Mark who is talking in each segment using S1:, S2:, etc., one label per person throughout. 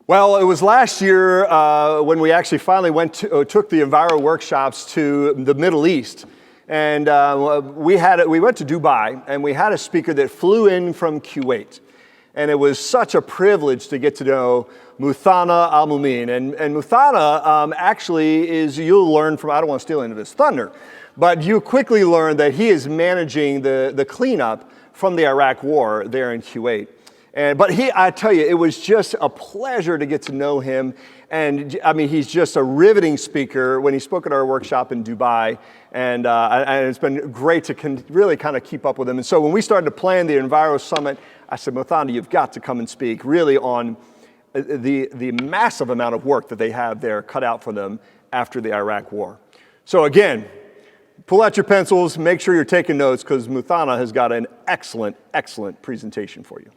S1: Well, it was last year when we actually finally took the Enviro workshops to the Middle East. And we went to Dubai, and we had a speaker that flew in from Kuwait. And it was such a privilege to get to know Muthana Al-Mumin. And Muthana actually is, you'll learn from, I don't want to steal any of his thunder, but you quickly learn that he is managing the cleanup from the Iraq war there in Kuwait. But I tell you, it was just a pleasure to get to know him. And I mean, he's just a riveting speaker when he spoke at our workshop in Dubai. And it's been great to really kind of keep up with him. And so when we started to plan the EnviroSummit, I said, Muthana, you've got to come and speak really on the massive amount of work that they have there cut out for them after the Iraq war. So again, pull out your pencils, make sure you're taking notes, because Muthana has got an excellent, excellent presentation for you.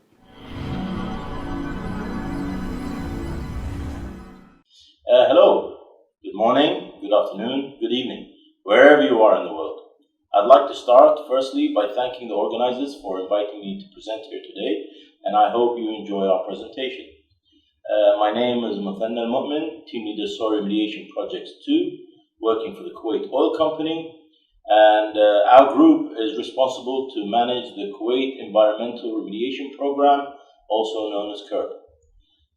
S2: Hello, good morning, good afternoon, good evening, wherever you are in the world. I'd like to start firstly by thanking the organizers for inviting me to present here today, and I hope you enjoy our presentation. My name is Muthana Al-Mu'min, Team Leader Soil Remediation Projects 2, working for the Kuwait Oil Company, and our group is responsible to manage the Kuwait Environmental Remediation Program, also known as KERP.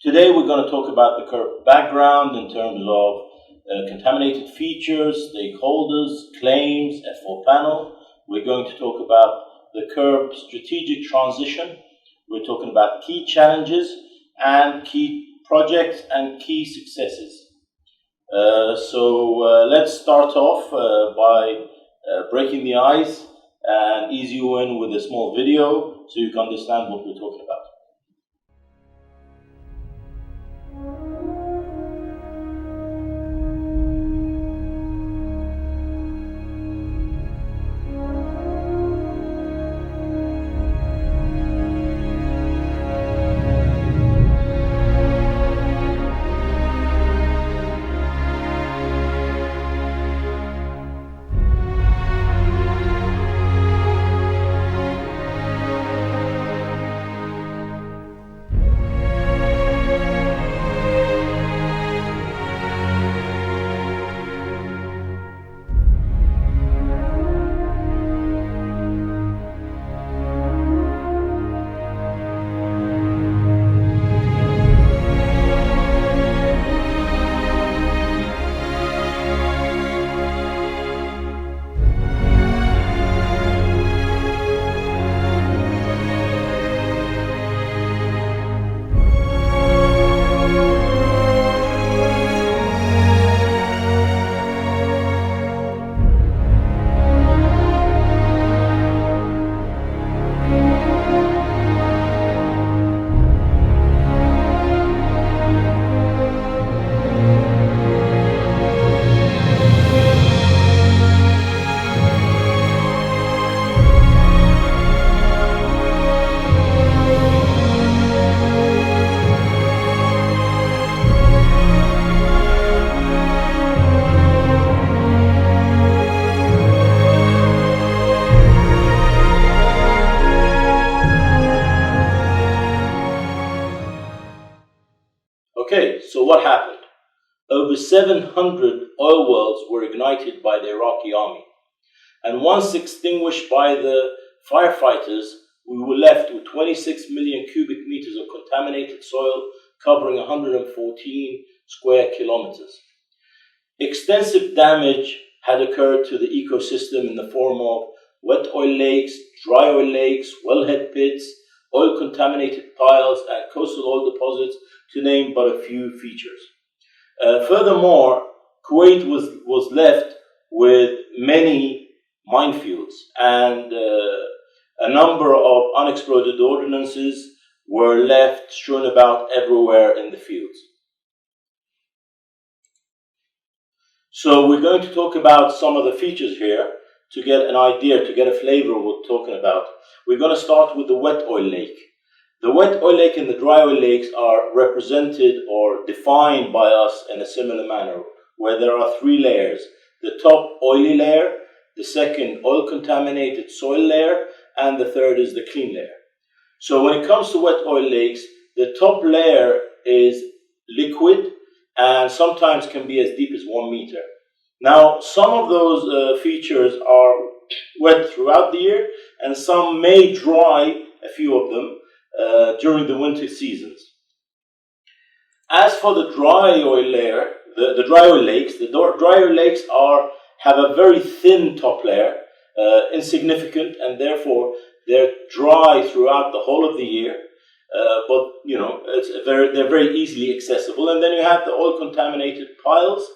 S2: Today we're going to talk about the KERP background in terms of contaminated features, stakeholders, claims, F4 panel. We're going to talk about the KERP strategic transition. We're talking about key challenges and key projects and key successes. So let's start off by breaking the ice and ease you in with a small video so you can understand what we're talking about. Okay, so what happened? Over 700 oil wells were ignited by the Iraqi army. And once extinguished by the firefighters, we were left with 26 million cubic meters of contaminated soil covering 114 square kilometers. Extensive damage had occurred to the ecosystem in the form of wet oil lakes, dry oil lakes, wellhead pits, oil contaminated piles, and coastal oil deposits, to name but a few features. Furthermore, Kuwait was left with many minefields, and a number of unexploded ordnances were left strewn about everywhere in the fields. So we're going to talk about some of the features here to get an idea, to get a flavor of what we're talking about. We're going to start with the wet oil lake. The wet oil lake and the dry oil lakes are represented or defined by us in a similar manner, where there are three layers. The top oily layer, the second oil contaminated soil layer, and the third is the clean layer. So when it comes to wet oil lakes, the top layer is liquid, and sometimes can be as deep as 1 meter. Now, some of those features are wet throughout the year, and some may dry, a few of them, during the winter seasons. As for the dry oil layer, the dry oil lakes, dry oil lakes have a very thin top layer, insignificant, and therefore they're dry throughout the whole of the year. But you know, they're very easily accessible. And then you have the oil-contaminated piles.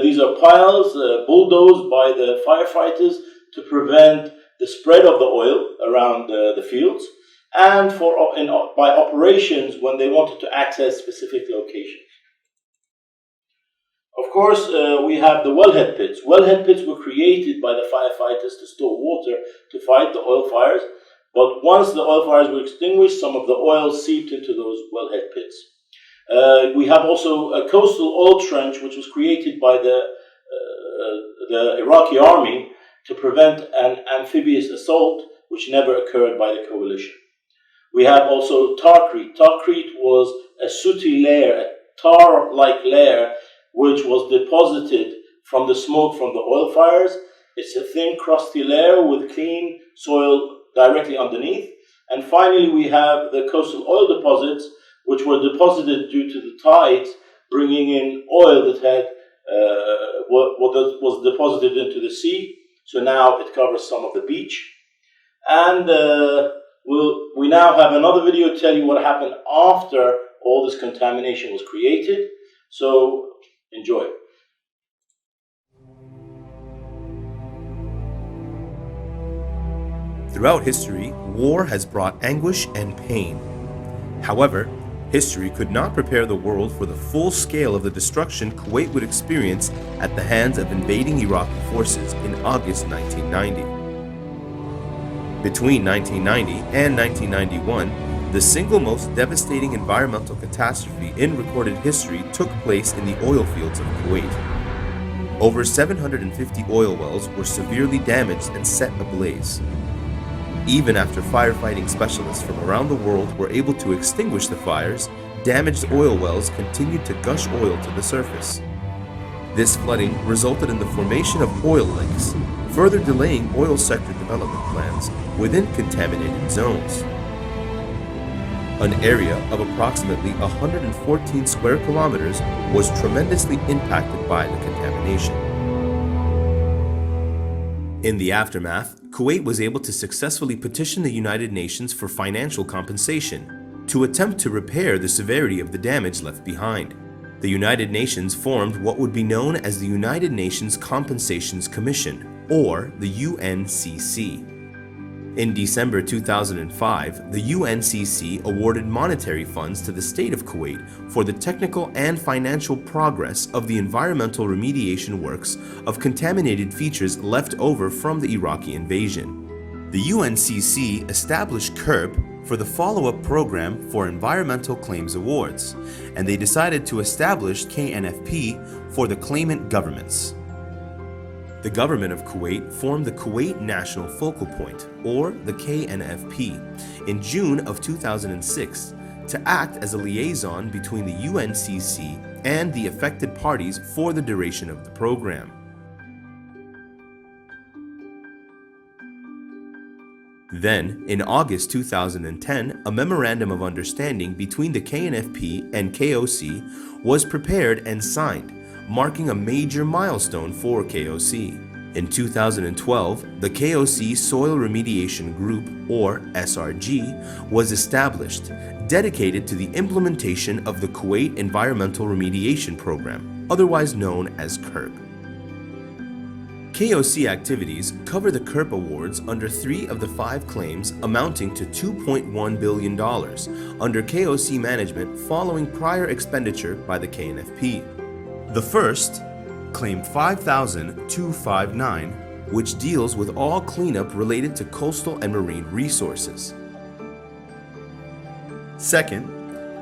S2: These are piles bulldozed by the firefighters to prevent the spread of the oil around the fields, and by operations when they wanted to access specific locations. Of course, we have the wellhead pits. Wellhead pits were created by the firefighters to store water to fight the oil fires. But once the oil fires were extinguished, some of the oil seeped into those wellhead pits. We have also a coastal oil trench, which was created by the Iraqi army to prevent an amphibious assault, which never occurred by the coalition. We have also tarcrete. Tarcrete was a sooty layer, a tar-like layer, which was deposited from the smoke from the oil fires. It's a thin, crusty layer with clean soil directly underneath. And finally, we have the coastal oil deposits, which were deposited due to the tides, bringing in oil that had was deposited into the sea. So now it covers some of the beach. And we now have another video to tell you what happened after all this contamination was created. So enjoy.
S3: Throughout history, war has brought anguish and pain. However, history could not prepare the world for the full scale of the destruction Kuwait would experience at the hands of invading Iraqi forces in August 1990. Between 1990 and 1991, the single most devastating environmental catastrophe in recorded history took place in the oil fields of Kuwait. Over 750 oil wells were severely damaged and set ablaze. Even after firefighting specialists from around the world were able to extinguish the fires, damaged oil wells continued to gush oil to the surface. This flooding resulted in the formation of oil lakes, further delaying oil sector development plans within contaminated zones. An area of approximately 114 square kilometers was tremendously impacted by the contamination. In the aftermath, Kuwait was able to successfully petition the United Nations for financial compensation to attempt to repair the severity of the damage left behind. The United Nations formed what would be known as the United Nations Compensations Commission, or the UNCC. In December 2005, the UNCC awarded monetary funds to the state of Kuwait for the technical and financial progress of the environmental remediation works of contaminated features left over from the Iraqi invasion. The UNCC established KERP for the follow-up program for environmental claims awards, and they decided to establish KNFP for the claimant governments. The government of Kuwait formed the Kuwait National Focal Point, or the KNFP, in June of 2006 to act as a liaison between the UNCC and the affected parties for the duration of the program. Then, in August 2010, a Memorandum of Understanding between the KNFP and KOC was prepared and signed, marking a major milestone for KOC. In 2012, the KOC Soil Remediation Group, or SRG, was established, dedicated to the implementation of the Kuwait Environmental Remediation Program, otherwise known as KERP. KOC activities cover the KERP awards under 3 of the 5 claims amounting to $2.1 billion under KOC management following prior expenditure by the KNFP. The first, Claim 5,259, which deals with all cleanup related to coastal and marine resources. Second,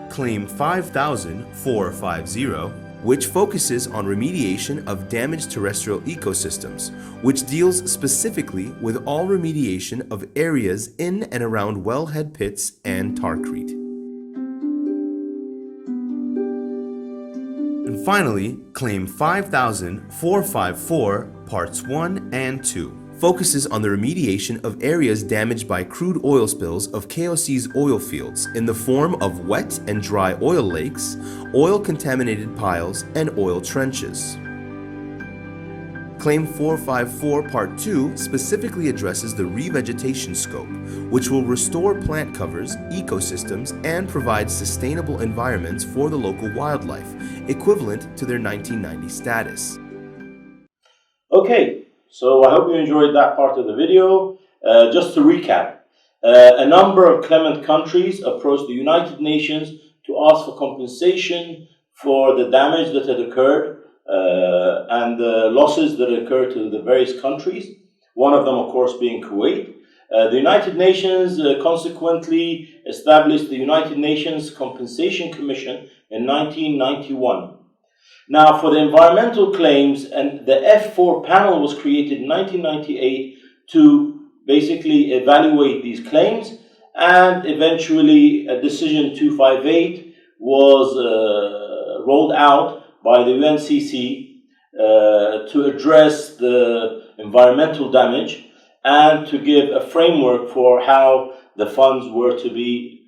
S3: Claim 5,450, which focuses on remediation of damaged terrestrial ecosystems, which deals specifically with all remediation of areas in and around wellhead pits and tarcrete. And finally, Claim 5454, Parts 1 and 2, focuses on the remediation of areas damaged by crude oil spills of KOC's oil fields in the form of wet and dry oil lakes, oil-contaminated piles, and oil trenches. Claim 454 Part 2 specifically addresses the revegetation scope, which will restore plant covers, ecosystems, and provide sustainable environments for the local wildlife, equivalent to their 1990 status.
S2: Okay, so I hope you enjoyed that part of the video. Just to recap, a number of clement countries approached the United Nations to ask for compensation for the damage that had occurred and the losses that occurred to the various countries, one of them, of course, being Kuwait. The United Nations consequently established the United Nations Compensation Commission in 1991. Now, for the environmental claims, and the F4 panel was created in 1998 to basically evaluate these claims, and eventually a decision 258 was rolled out by the UNCC to address the environmental damage and to give a framework for how the funds were to be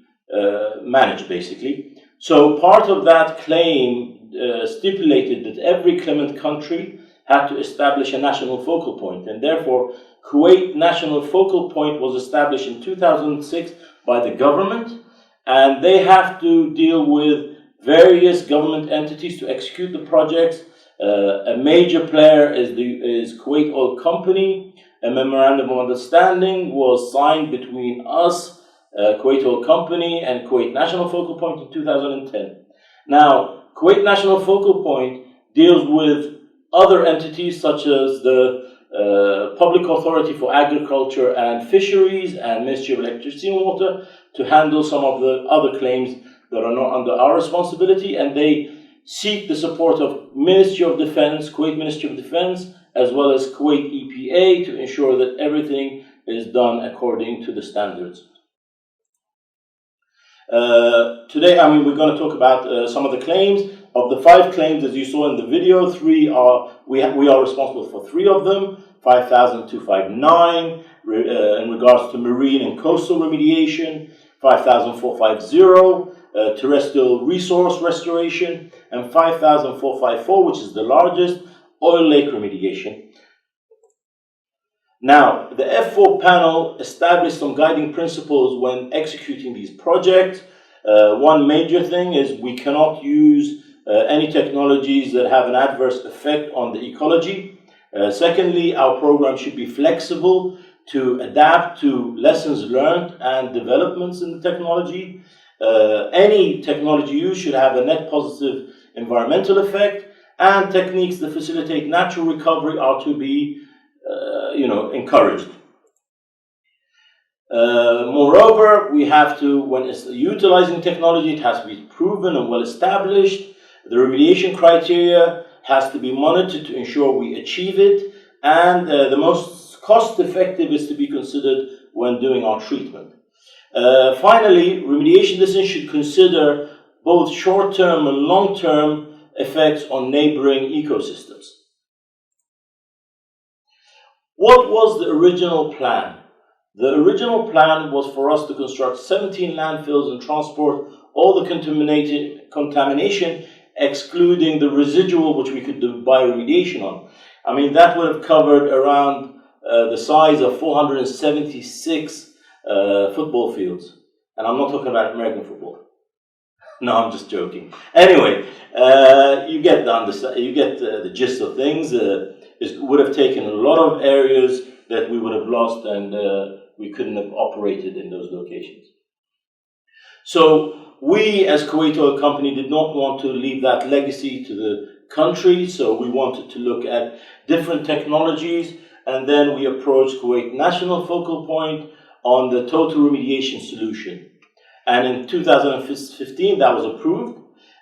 S2: managed, basically. So part of that claim stipulated that every clement country had to establish a national focal point, and therefore Kuwait National Focal Point was established in 2006 by the government, and they have to deal with various government entities to execute the projects. A major player is Kuwait Oil Company. A memorandum of understanding was signed between us, Kuwait Oil Company, and Kuwait National Focal Point in 2010. Now, Kuwait National Focal Point deals with other entities such as the Public Authority for Agriculture and Fisheries and Ministry of Electricity and Water to handle some of the other claims that are not under our responsibility, and they seek the support of Ministry of Defense, Kuwait Ministry of Defense, as well as Kuwait EPA to ensure that everything is done according to the standards. Today, we're going to talk about some of the claims. Of the 5 claims, as you saw in the video, 3 are we are responsible for 3 of them. 5,259 in regards to marine and coastal remediation, 5,450 terrestrial resource restoration, and 5,454, which is the largest, oil lake remediation. Now, the F4 panel established some guiding principles when executing these projects. One major thing is we cannot use any technologies that have an adverse effect on the ecology. Secondly, our program should be flexible to adapt to lessons learned and developments in the technology. Any technology used should have a net positive environmental effect, and techniques that facilitate natural recovery are to be encouraged. Moreover, we have to, when it's utilizing technology, it has to be proven and well established. The remediation criteria has to be monitored to ensure we achieve it, and the most cost-effective is to be considered when doing our treatment. Finally, remediation decisions should consider both short-term and long-term effects on neighboring ecosystems. What was the original plan? The original plan was for us to construct 17 landfills and transport all the contamination, excluding the residual which we could do bioremediation on. That would have covered around the size of 476 football fields. And I'm not talking about American football. No, I'm just joking. Anyway, you get the gist of things. It would have taken a lot of areas that we would have lost, and we couldn't have operated in those locations. So we, as Kuwait Oil Company, did not want to leave that legacy to the country, so we wanted to look at different technologies, and then we approached Kuwait National Focal Point on the total remediation solution. And in 2015, that was approved.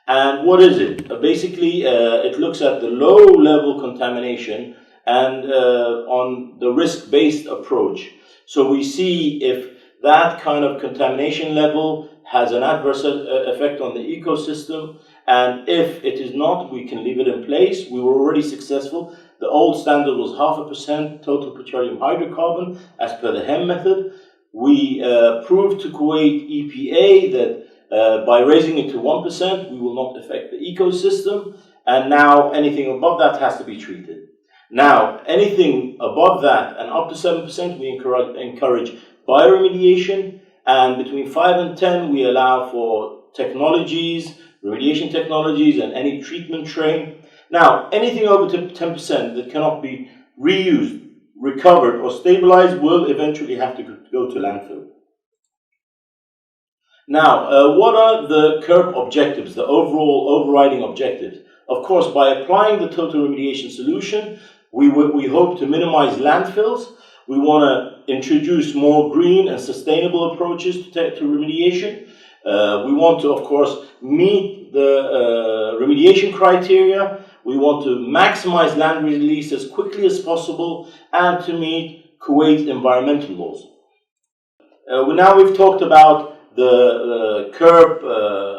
S2: And what is it? Basically, it looks at the low-level contamination and on the risk-based approach. So we see if that kind of contamination level has an adverse effect on the ecosystem, and if it is not, we can leave it in place. We were already successful. The old standard was 0.5% total petroleum hydrocarbon as per the HEM method. We proved to Kuwait EPA that by raising it to 1%, we will not affect the ecosystem, and now anything above that has to be treated. Now, anything above that and up to 7%, we encourage bioremediation, and between 5 and 10, we allow for technologies, remediation technologies, and any treatment train. Now, anything over to 10% that cannot be reused, recovered, or stabilized will eventually have to go to landfill. Now, what are the KERP objectives, the overall overriding objectives? Of course, by applying the total remediation solution, we hope to minimize landfills. We want to introduce more green and sustainable approaches to remediation. We want to, of course, meet the remediation criteria. We want to maximize land release as quickly as possible and to meet Kuwait's environmental laws. Now we've talked about the KERP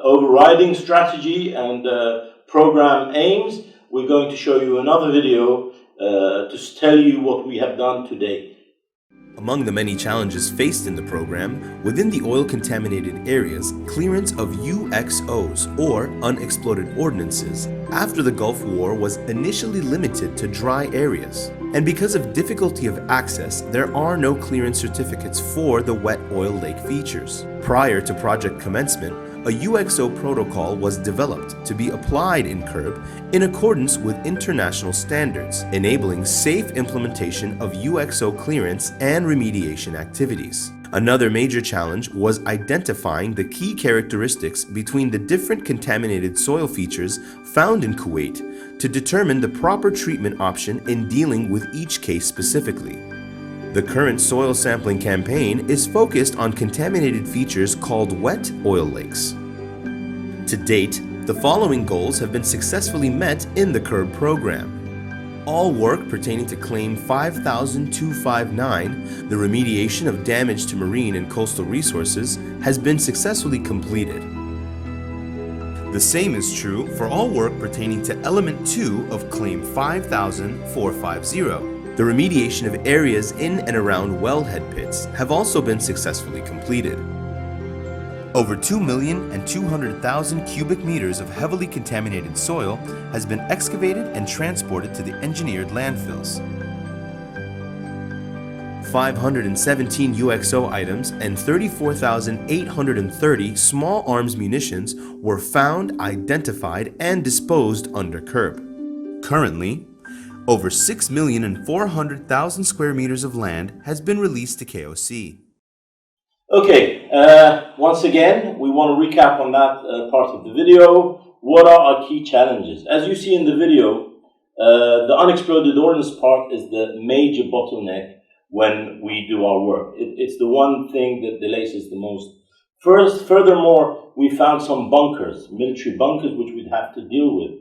S2: overriding strategy and program aims. We're going to show you another video to tell you what we have done today.
S3: Among the many challenges faced in the program, within the oil-contaminated areas, clearance of UXOs, or unexploded ordnances, after the Gulf War was initially limited to dry areas. And because of difficulty of access, there are no clearance certificates for the wet oil lake features. Prior to project commencement, a UXO protocol was developed to be applied in KERP in accordance with international standards, enabling safe implementation of UXO clearance and remediation activities. Another major challenge was identifying the key characteristics between the different contaminated soil features found in Kuwait to determine the proper treatment option in dealing with each case specifically. The current soil sampling campaign is focused on contaminated features called wet oil lakes. To date, the following goals have been successfully met in the KERP program. All work pertaining to Claim 5259, the remediation of damage to marine and coastal resources, has been successfully completed. The same is true for all work pertaining to Element 2 of Claim 5450. The remediation of areas in and around wellhead pits have also been successfully completed. Over 2,200,000 cubic meters of heavily contaminated soil has been excavated and transported to the engineered landfills. 517 UXO items and 34,830 small arms munitions were found, identified, and disposed under KERP. Currently, over 6,400,000 square meters of land has been released to KOC.
S2: Okay, once again, we want to recap on that part of the video. What are our key challenges? As you see in the video, the unexploded ordnance part is the major bottleneck when we do our work. It's the one thing that delays us the most. Furthermore, we found some bunkers, military bunkers, which we'd have to deal with.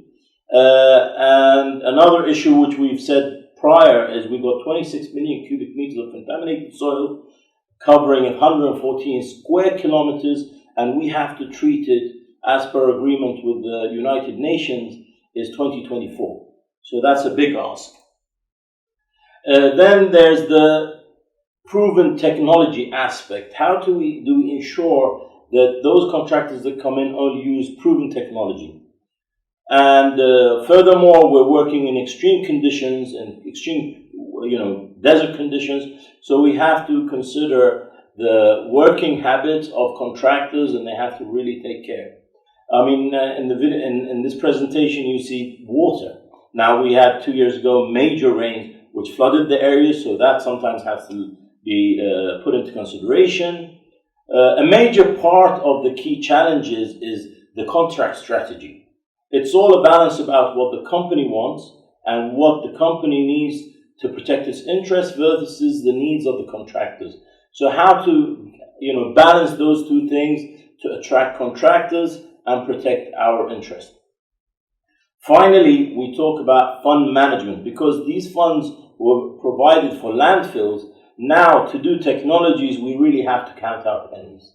S2: And another issue which we've said prior is we've got 26 million cubic meters of contaminated soil covering 114 square kilometers, and we have to treat it as per agreement with the United Nations is 2024. So that's a big ask. Then there's the proven technology aspect. How do we ensure that those contractors that come in only use proven technology? And furthermore, we're working in extreme conditions and extreme, desert conditions. So we have to consider the working habits of contractors, and they have to really take care. I mean, in this presentation, you see water. Now, we had 2 years ago major rains which flooded the area, so that sometimes has to be put into consideration. A major part of the key challenges is the contract strategy. It's all a balance about what the company wants and what the company needs to protect its interests versus the needs of the contractors. So how to, balance those two things to attract contractors and protect our interest. Finally, we talk about fund management, because these funds were provided for landfills. Now, to do technologies, we really have to count our pennies.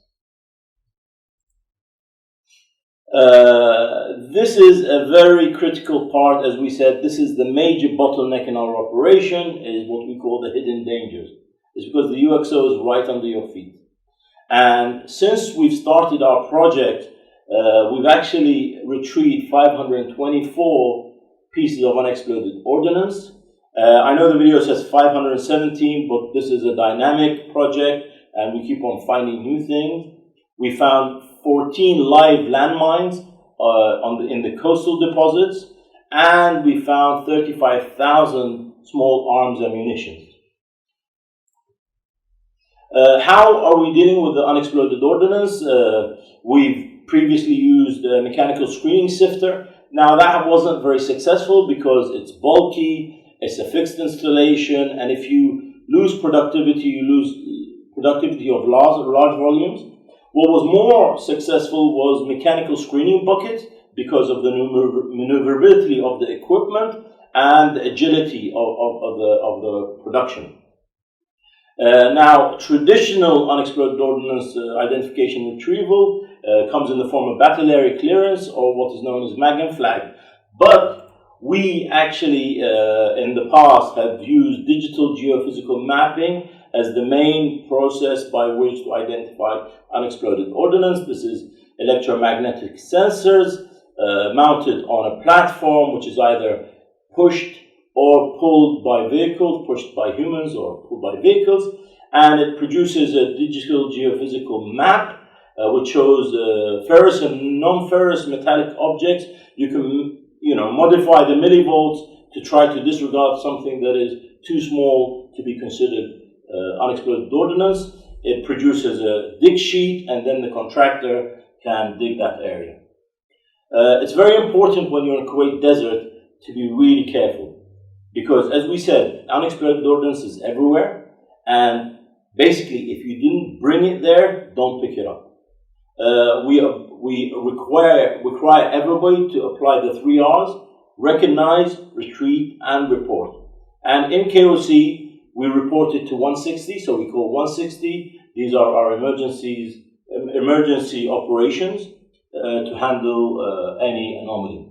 S2: This is a very critical part. As we said, this is the major bottleneck in our operation, is what we call the hidden dangers. It's because the UXO is right under your feet. And since we've started our project, we've actually retrieved 524 pieces of unexploded ordnance. I know the video says 517, but this is a dynamic project and we keep on finding new things. We found 14 live landmines in the coastal deposits, and we found 35,000 small arms and munitions. How are we dealing with the unexploded ordnance? We've previously used a mechanical screening sifter. Now that wasn't very successful because it's bulky, it's a fixed installation, and if you lose productivity, you lose productivity of large volumes. What was more successful was mechanical screening buckets because of the maneuverability of the equipment and the agility of the production. Now, traditional unexploded ordnance identification and retrieval comes in the form of battle area clearance, or what is known as Magnum flag. But we actually, in the past, have used digital geophysical mapping as the main process by which to identify unexploded ordnance. This is electromagnetic sensors mounted on a platform which is either pushed or pulled by vehicles, pushed by humans or pulled by vehicles, and it produces a digital geophysical map which shows ferrous and non-ferrous metallic objects. You can modify the millivolts to try to disregard something that is too small to be considered unexploded ordnance. It produces a dig sheet, and then the contractor can dig that area. It's very important when you're in Kuwait Desert to be really careful, because as we said, unexploded ordnance is everywhere, and basically if you didn't bring it there, don't pick it up. We require everybody to apply the 3 R's: recognize, retreat, and report. And in KOC, we report it to 160, so we call 160. These are our emergency operations to handle any anomaly.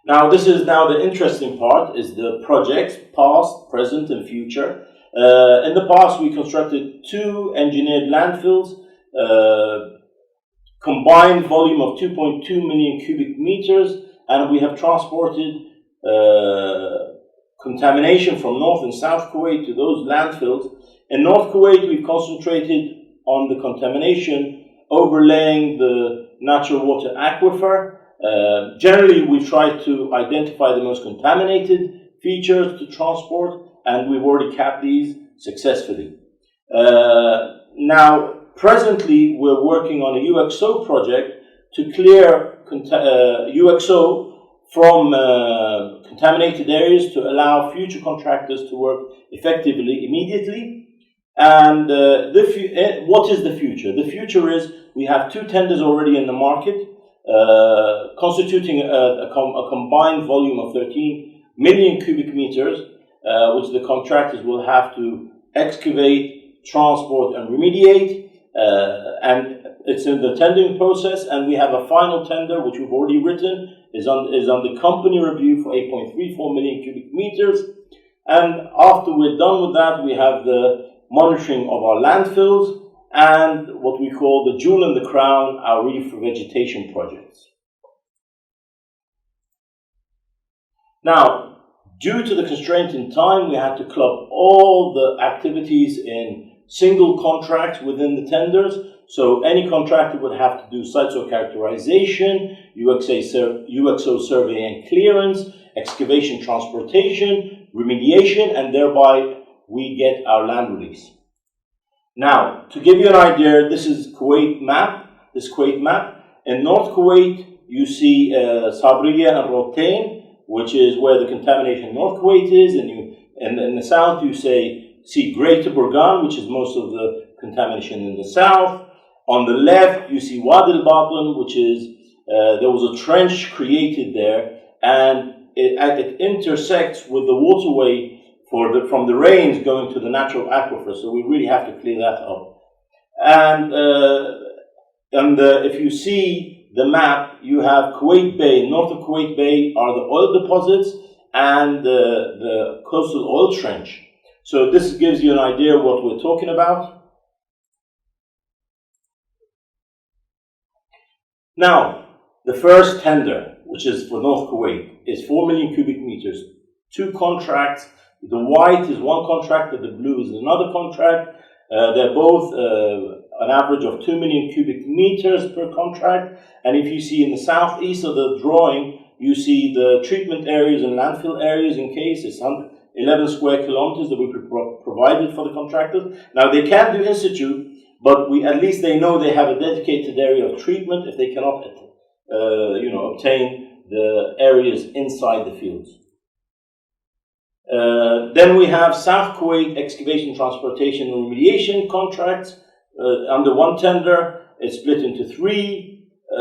S2: Now, this is now the interesting part, is the projects, past, present, and future. In the past, we constructed 2 engineered landfills, combined volume of 2.2 million cubic meters, and we have transported contamination from North and South Kuwait to those landfills. In North Kuwait, we've concentrated on the contamination overlaying the natural water aquifer. Generally, we try to identify the most contaminated features to transport, and we've already capped these successfully. Now, presently, we're working on a UXO project to clear UXO from contaminated areas to allow future contractors to work effectively immediately. And what is the future? The future is we have 2 tenders already in the market, constituting a combined volume of 13 million cubic meters, which the contractors will have to excavate, transport, and remediate. And it's in the tendering process, and we have a final tender which we've already written, is on the company review for 8.34 million cubic meters. And after we're done with that, we have the monitoring of our landfills and what we call the jewel in the crown, our reef vegetation projects. Now, due to the constraint in time, we had to club all the activities in single contracts within the tenders. So any contractor would have to do site soil characterization, UXO survey and clearance, excavation, transportation, remediation, and thereby we get our land release. Now, to give you an idea, this is Kuwait map. In North Kuwait, you see Sabriya and Rotain, which is where the contamination in North Kuwait is, and in the south you see Greater Burgan, which is most of the contamination in the south. On the left, you see Wadi al-Batin, which is, there was a trench created there, and it intersects with the waterway from the rains going to the natural aquifer, so we really have to clear that up. And if you see the map, you have Kuwait Bay. North of Kuwait Bay are the oil deposits and the coastal oil trench. So this gives you an idea of what we're talking about. Now, the first tender, which is for North Kuwait, is 4 million cubic meters. 2 contracts. The white is one contract and the blue is another contract. They're both an average of 2 million cubic meters per contract. And if you see in the southeast of the drawing, you see the treatment areas and landfill areas in case. It's 11 square kilometers that we provided for the contractors. Now, they can do in situ, but at least they know they have a dedicated area of treatment if they cannot obtain the areas inside the fields. Then we have South Kuwait excavation, transportation, and remediation contracts. Under one tender, it's split into 3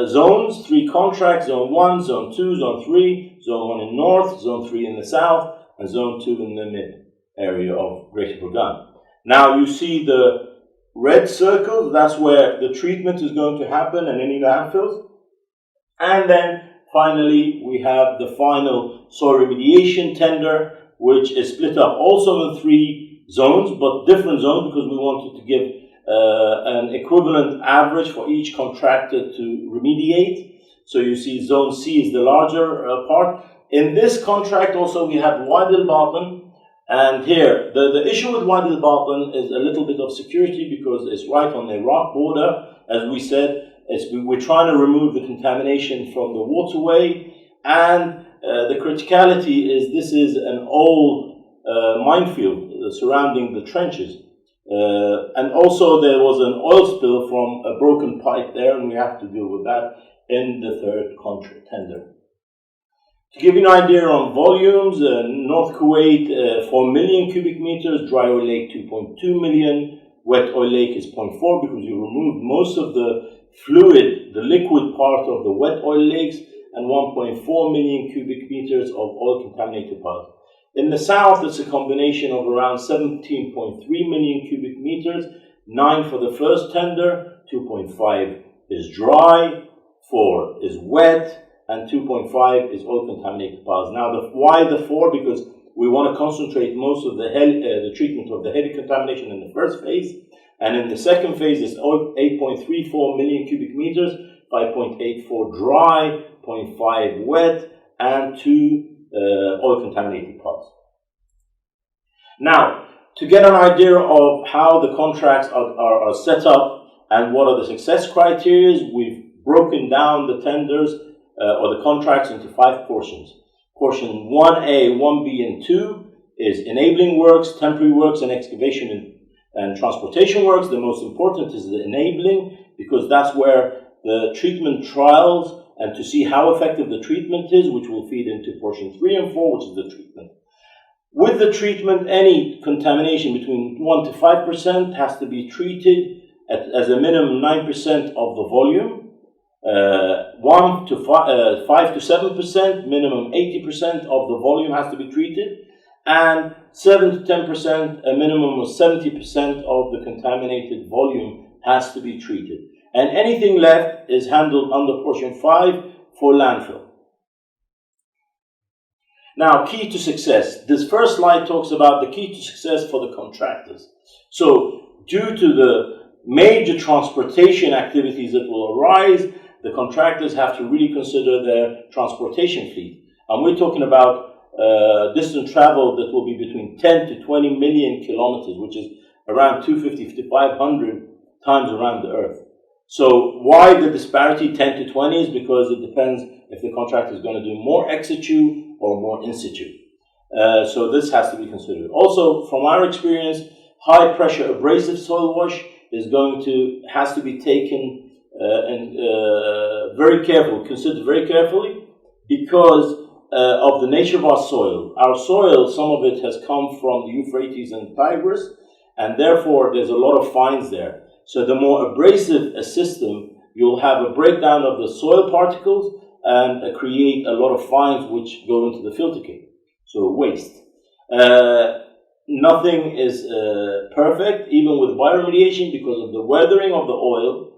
S2: zones, 3 contracts: Zone 1, Zone 2, Zone 3, Zone 1 in north, Zone 3 in the south, and Zone 2 in the mid area of Greater Burgan. Now you see the red circles, that's where the treatment is going to happen and any landfills. And then finally, we have the final soil remediation tender, which is split up also in 3 zones, but different zones because we wanted to give an equivalent average for each contractor to remediate. So you see Zone C is the larger part. In this contract also we have Wadi al-Batin, and here the issue with Wadi al-Batin is a little bit of security because it's right on the Iraq border. As we said, we're trying to remove the contamination from the waterway, and the criticality is this is an old minefield surrounding the trenches. And also there was an oil spill from a broken pipe there, and we have to deal with that in the third contract tender. To give you an idea on volumes, North Kuwait 4 million cubic meters, dry oil lake 2.2 million, wet oil lake is 0.4 because you removed most of the fluid, the liquid part of the wet oil lakes, and 1.4 million cubic meters of oil contaminated piles. In the south, it's a combination of around 17.3 million cubic meters, 9 for the first tender, 2.5 is dry, 4 is wet, and 2.5 is oil contaminated piles. Now, why the 4? Because we want to concentrate most of the treatment of the heavy contamination in the first phase, and in the second phase is 8.34 million cubic meters, 5.84 dry, 0.5 wet, and 2 oil contaminated piles. Now, to get an idea of how the contracts are set up and what are the success criteria, we've broken down the tenders or the contracts into 5 portions. Portion 1A, 1B, and 2 is enabling works, temporary works, and excavation and transportation works. The most important is the enabling because that's where the treatment trials and to see how effective the treatment is, which will feed into portion 3 and 4, which is the treatment. With the treatment, any contamination between 1 to 5% has to be treated as a minimum 9% of the volume. 5 to 7%, minimum 80% of the volume has to be treated, and 7 to 10%, a minimum of 70% of the contaminated volume has to be treated. And anything left is handled under portion 5 for landfill. Now, key to success. This first slide talks about the key to success for the contractors. So, due to the major transportation activities that will arise, the contractors have to really consider their transportation fleet. And we're talking about distance travel that will be between 10 to 20 million kilometers, which is around 250 to 500 times around the Earth. So why the disparity 10 to 20 is because it depends if the contractor is going to do more ex situ or more in situ. So this has to be considered. Also, from our experience, high pressure abrasive soil wash has to be taken considered very carefully because of the nature of our soil. Our soil, some of it has come from the Euphrates and Tigris, and therefore there's a lot of fines there. So the more abrasive a system, you'll have a breakdown of the soil particles and create a lot of fines which go into the filter cake, so waste. Nothing is perfect, even with bioremediation, because of the weathering of the oil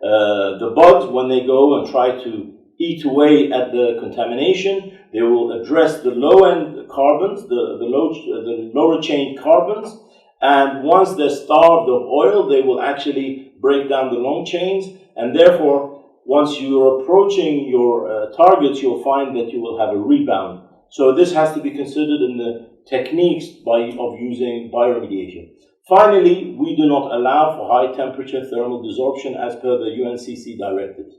S2: The bugs, when they go and try to eat away at the contamination, they will address the low-end carbons, the lower chain carbons, and once they're starved of oil, they will actually break down the long chains, and therefore, once you're approaching your targets, you'll find that you will have a rebound. So this has to be considered in the techniques of using bioremediation. Finally, we do not allow for high temperature thermal desorption as per the UNCC directives.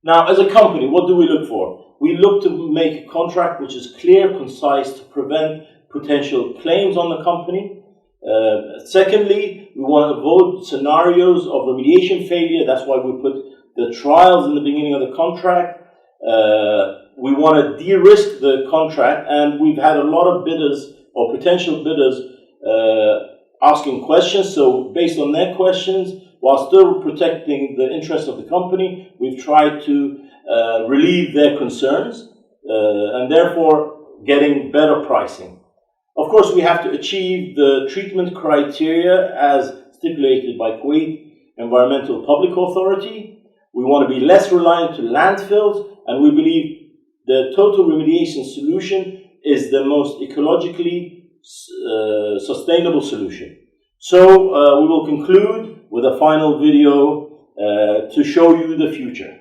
S2: Now, as a company, what do we look for? We look to make a contract which is clear, concise, to prevent potential claims on the company. Secondly, we want to avoid scenarios of remediation failure. That's why we put the trials in the beginning of the contract. We want to de-risk the contract, and we've had a lot of bidders or potential bidders asking questions. So based on their questions, while still protecting the interests of the company, we've tried to relieve their concerns and therefore getting better pricing. Of course, we have to achieve the treatment criteria as stipulated by Kuwait Environmental Public Authority. We want to be less reliant to landfills, and we believe the total remediation solution is the most ecologically sustainable solution. So we will conclude with a final video to show you the future.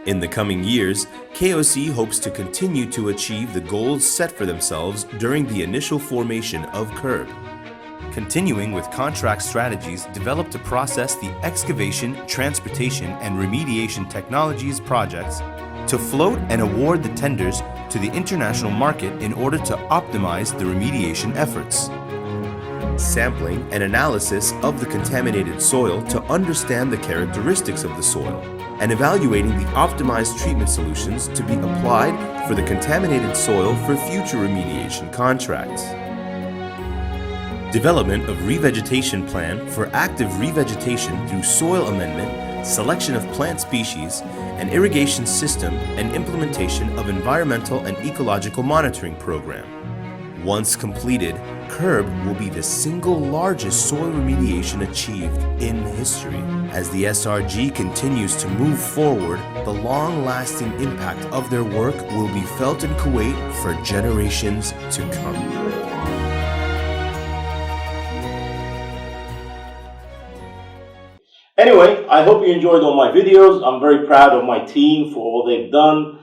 S3: In the coming years, KOC hopes to continue to achieve the goals set for themselves during the initial formation of KERB, continuing with contract strategies developed to process the excavation, transportation, and remediation technologies projects, to float and award the tenders to the international market in order to optimize the remediation efforts. Sampling and analysis of the contaminated soil to understand the characteristics of the soil, and evaluating the optimized treatment solutions to be applied for the contaminated soil for future remediation contracts. Development of revegetation plan for active revegetation through soil amendment, selection of plant species, an irrigation system, and implementation of environmental and ecological monitoring program. Once completed, KERB will be the single largest soil remediation achieved in history. As the SRG continues to move forward, the long-lasting impact of their work will be felt in Kuwait for generations to come.
S2: Anyway, I hope you enjoyed all my videos. I'm very proud of my team for all they've done.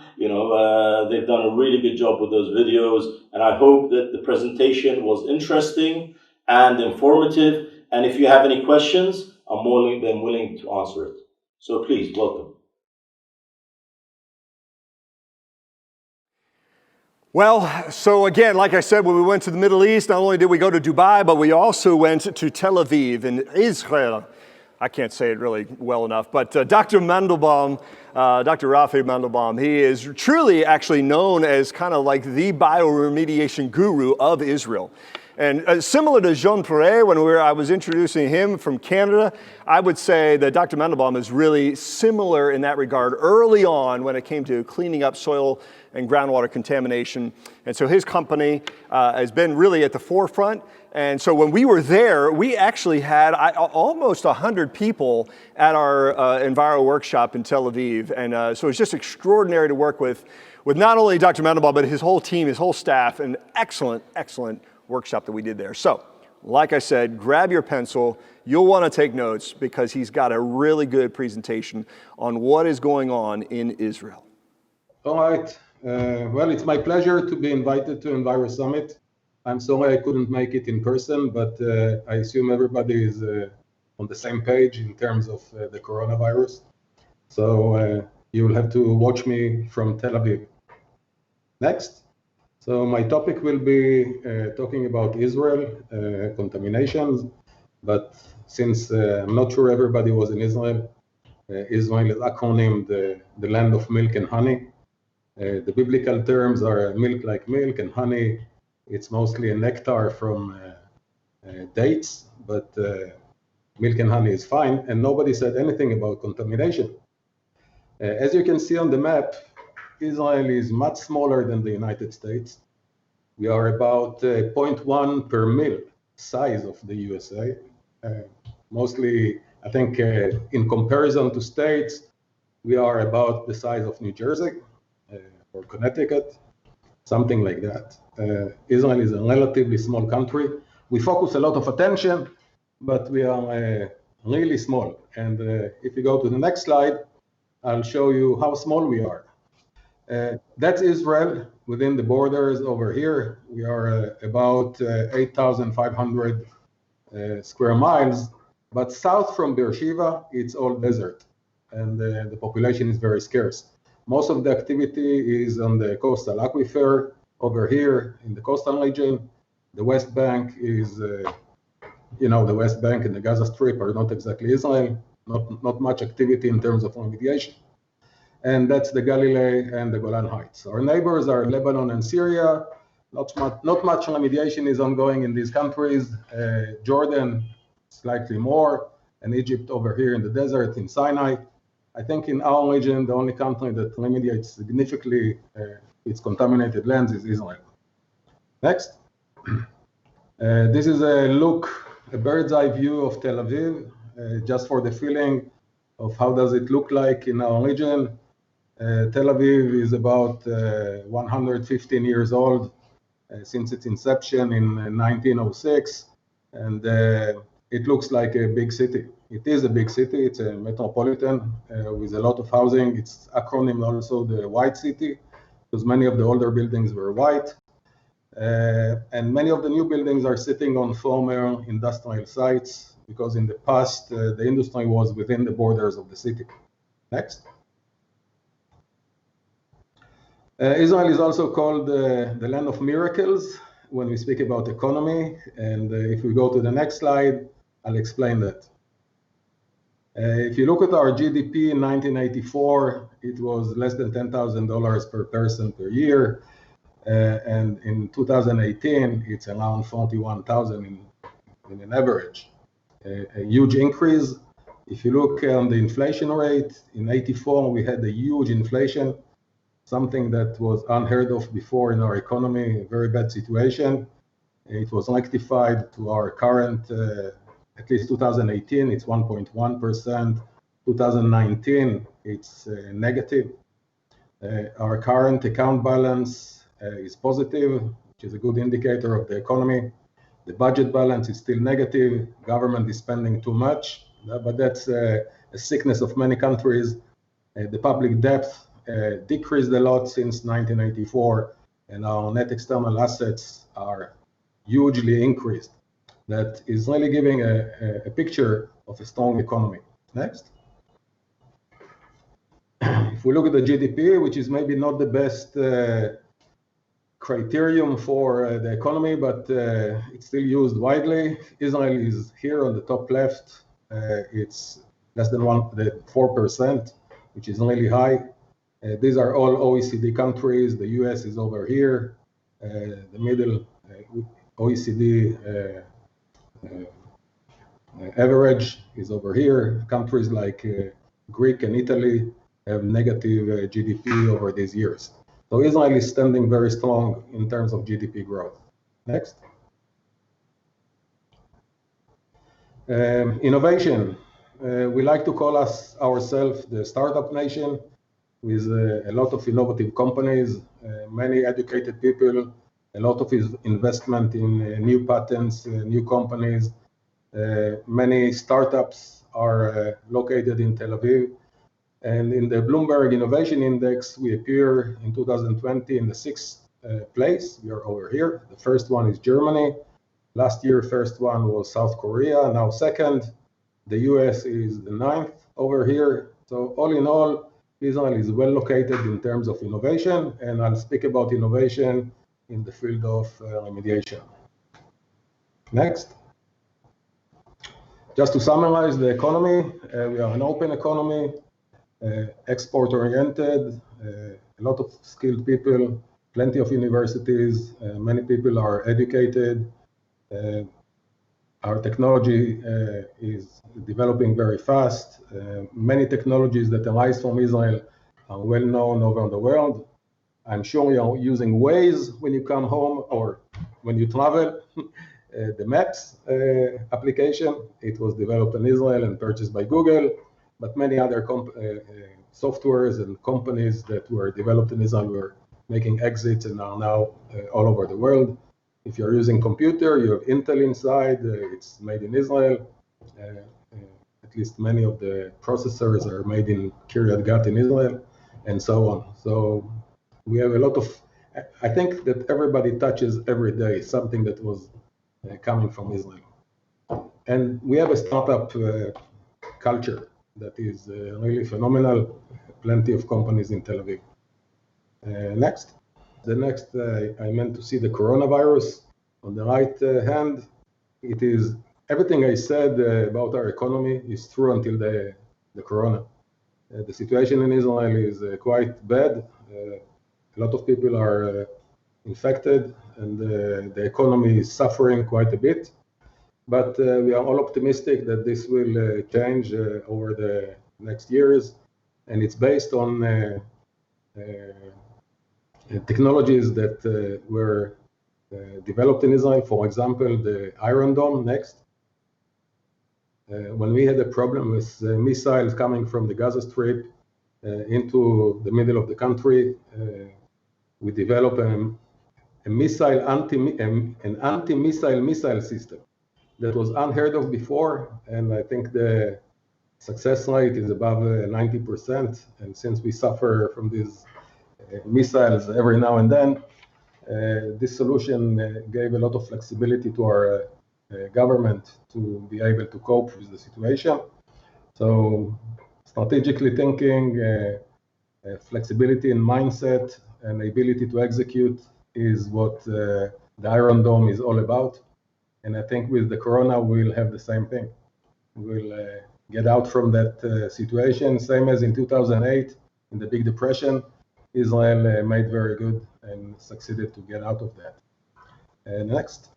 S2: They've done a really good job with those videos, and I hope that the presentation was interesting and informative. And if you have any questions, I'm more than willing to answer it. So please, welcome.
S1: Well, so again, like I said, when we went to the Middle East, not only did we go to Dubai, but we also went to Tel Aviv in Israel. I can't say it really well enough, but Dr. Mandelbaum, Dr. Rafi Mandelbaum, he is truly actually known as kind of like the bioremediation guru of Israel. And similar to Jean Perret, when I was introducing him from Canada, I would say that Dr. Mandelbaum is really similar in that regard early on when it came to cleaning up soil and groundwater contamination. And so his company has been really at the forefront. And so when we were there, we actually had almost 100 people at our Enviro workshop in Tel Aviv. And so it's just extraordinary to work with not only Dr. Mandelbaum, but his whole team, his whole staff, an excellent, excellent workshop that we did there. So, like I said, grab your pencil. You'll want to take notes because he's got a really good presentation on what is going on in Israel.
S4: All right. Well, it's my pleasure to be invited to EnviroSummit. I'm sorry I couldn't make it in person, but I assume everybody is on the same page in terms of the coronavirus. So you will have to watch me from Tel Aviv. Next. So my topic will be talking about Israel, contaminations, but since I'm not sure everybody was in Israel, Israel is acronymed the land of milk and honey. The biblical terms are milk like milk and honey. It's mostly a nectar from dates, but milk and honey is fine, and nobody said anything about contamination. As you can see on the map, Israel is much smaller than the United States. We are about 0.1 per mil size of the USA. Mostly, I think in comparison to states, we are about the size of New Jersey or Connecticut, something like that. Israel is a relatively small country. We focus a lot of attention, but we are really small. And if you go to the next slide, I'll show you how small we are. That's Israel within the borders over here. We are about 8,500 square miles, but south from Beersheba, it's all desert, and the population is very scarce. Most of the activity is on the coastal aquifer over here in the coastal region. The West Bank is, the West Bank and the Gaza Strip are not exactly Israel, not much activity in terms of remediation. And that's the Galilee and the Golan Heights. Our neighbors are Lebanon and Syria. Not much remediation is ongoing in these countries. Jordan, slightly more, and Egypt over here in the desert in Sinai. I think in our region, the only country that remediates significantly its contaminated lands is Israel. Next. This is a bird's eye view of Tel Aviv, just for the feeling of how does it look like in our region. Tel Aviv is about 115 years old since its inception in 1906, and it looks like a big city. It is a big city. It's a metropolitan with a lot of housing. It's acronym also the White City, because many of the older buildings were white. And many of the new buildings are sitting on former industrial sites, because in the past, the industry was within the borders of the city. Next. Israel is also called the land of miracles when we speak about economy. And if we go to the next slide, I'll explain that. If you look at our GDP in 1984, it was less than $10,000 per person per year. And in 2018, it's around 41,000 in an average. A huge increase. If you look on the inflation rate, in 84, we had a huge inflation, something that was unheard of before in our economy, a very bad situation. It was rectified to our current, at least 2018, it's 1.1%. 2019, it's negative. Our current account balance is positive, which is a good indicator of the economy. The budget balance is still negative. Government is spending too much, but that's a sickness of many countries. The public debt decreased a lot since 1984, and our net external assets are hugely increased. That is really giving a picture of a strong economy. Next. If we look at the GDP, which is maybe not the best criterion for the economy, but it's still used widely. Israel is here on the top left. It's less than 4%, which is really high. These are all OECD countries. The US is over here. The middle OECD average is over here. Countries like Greece and Italy have negative GDP over these years. So Israel is standing very strong in terms of GDP growth. Next. Innovation. We like to call ourselves the startup nation, with a lot of innovative companies, many educated people, a lot of investment in new patents, new companies. Many startups are located in Tel Aviv. And in the Bloomberg Innovation Index, we appear in 2020 in the 6th place. We are over here. The first one is Germany. Last year, first one was South Korea, now second. The US is the 9th over here. So all in all, Israel is well located in terms of innovation, and I'll speak about innovation in the field of remediation. Next. Just to summarize the economy, we are an open economy, export-oriented, a lot of skilled people, plenty of universities, many people are educated. Our technology is developing very fast. Many technologies that arise from Israel are well known over the world. I'm sure you're using Waze when you come home or when you travel. the Maps application. It was developed in Israel and purchased by Google, but many other softwares and companies that were developed in Israel were making exits and are now all over the world. If you're using computer, you have Intel inside, it's made in Israel. At least many of the processors are made in Kiryat Gat in Israel, and so on. So we have a lot of, I think that everybody touches every day something that was coming from Israel. And we have a startup culture that is really phenomenal, plenty of companies in Tel Aviv. Next. The next, I meant to see the coronavirus. On the right hand, it is everything I said about our economy is true until the corona. The situation in Israel is quite bad. A lot of people are infected, and the economy is suffering quite a bit. But we are all optimistic that this will change over the next years, and it's based on technologies that were developed in Israel. For example, the Iron Dome. Next. When we had a problem with missiles coming from the Gaza Strip into the middle of the country, we developed an anti-missile system that was unheard of before, and I think the success rate is above 90%. And since we suffer from these missiles every now and then, this solution gave a lot of flexibility to our government to be able to cope with the situation. So strategically thinking, flexibility in mindset and ability to execute is what the Iron Dome is all about. And I think with the corona, we'll have the same thing. We'll get out from that situation, same as in 2008, in the Big Depression. Israel made very good and succeeded to get out of that. Next.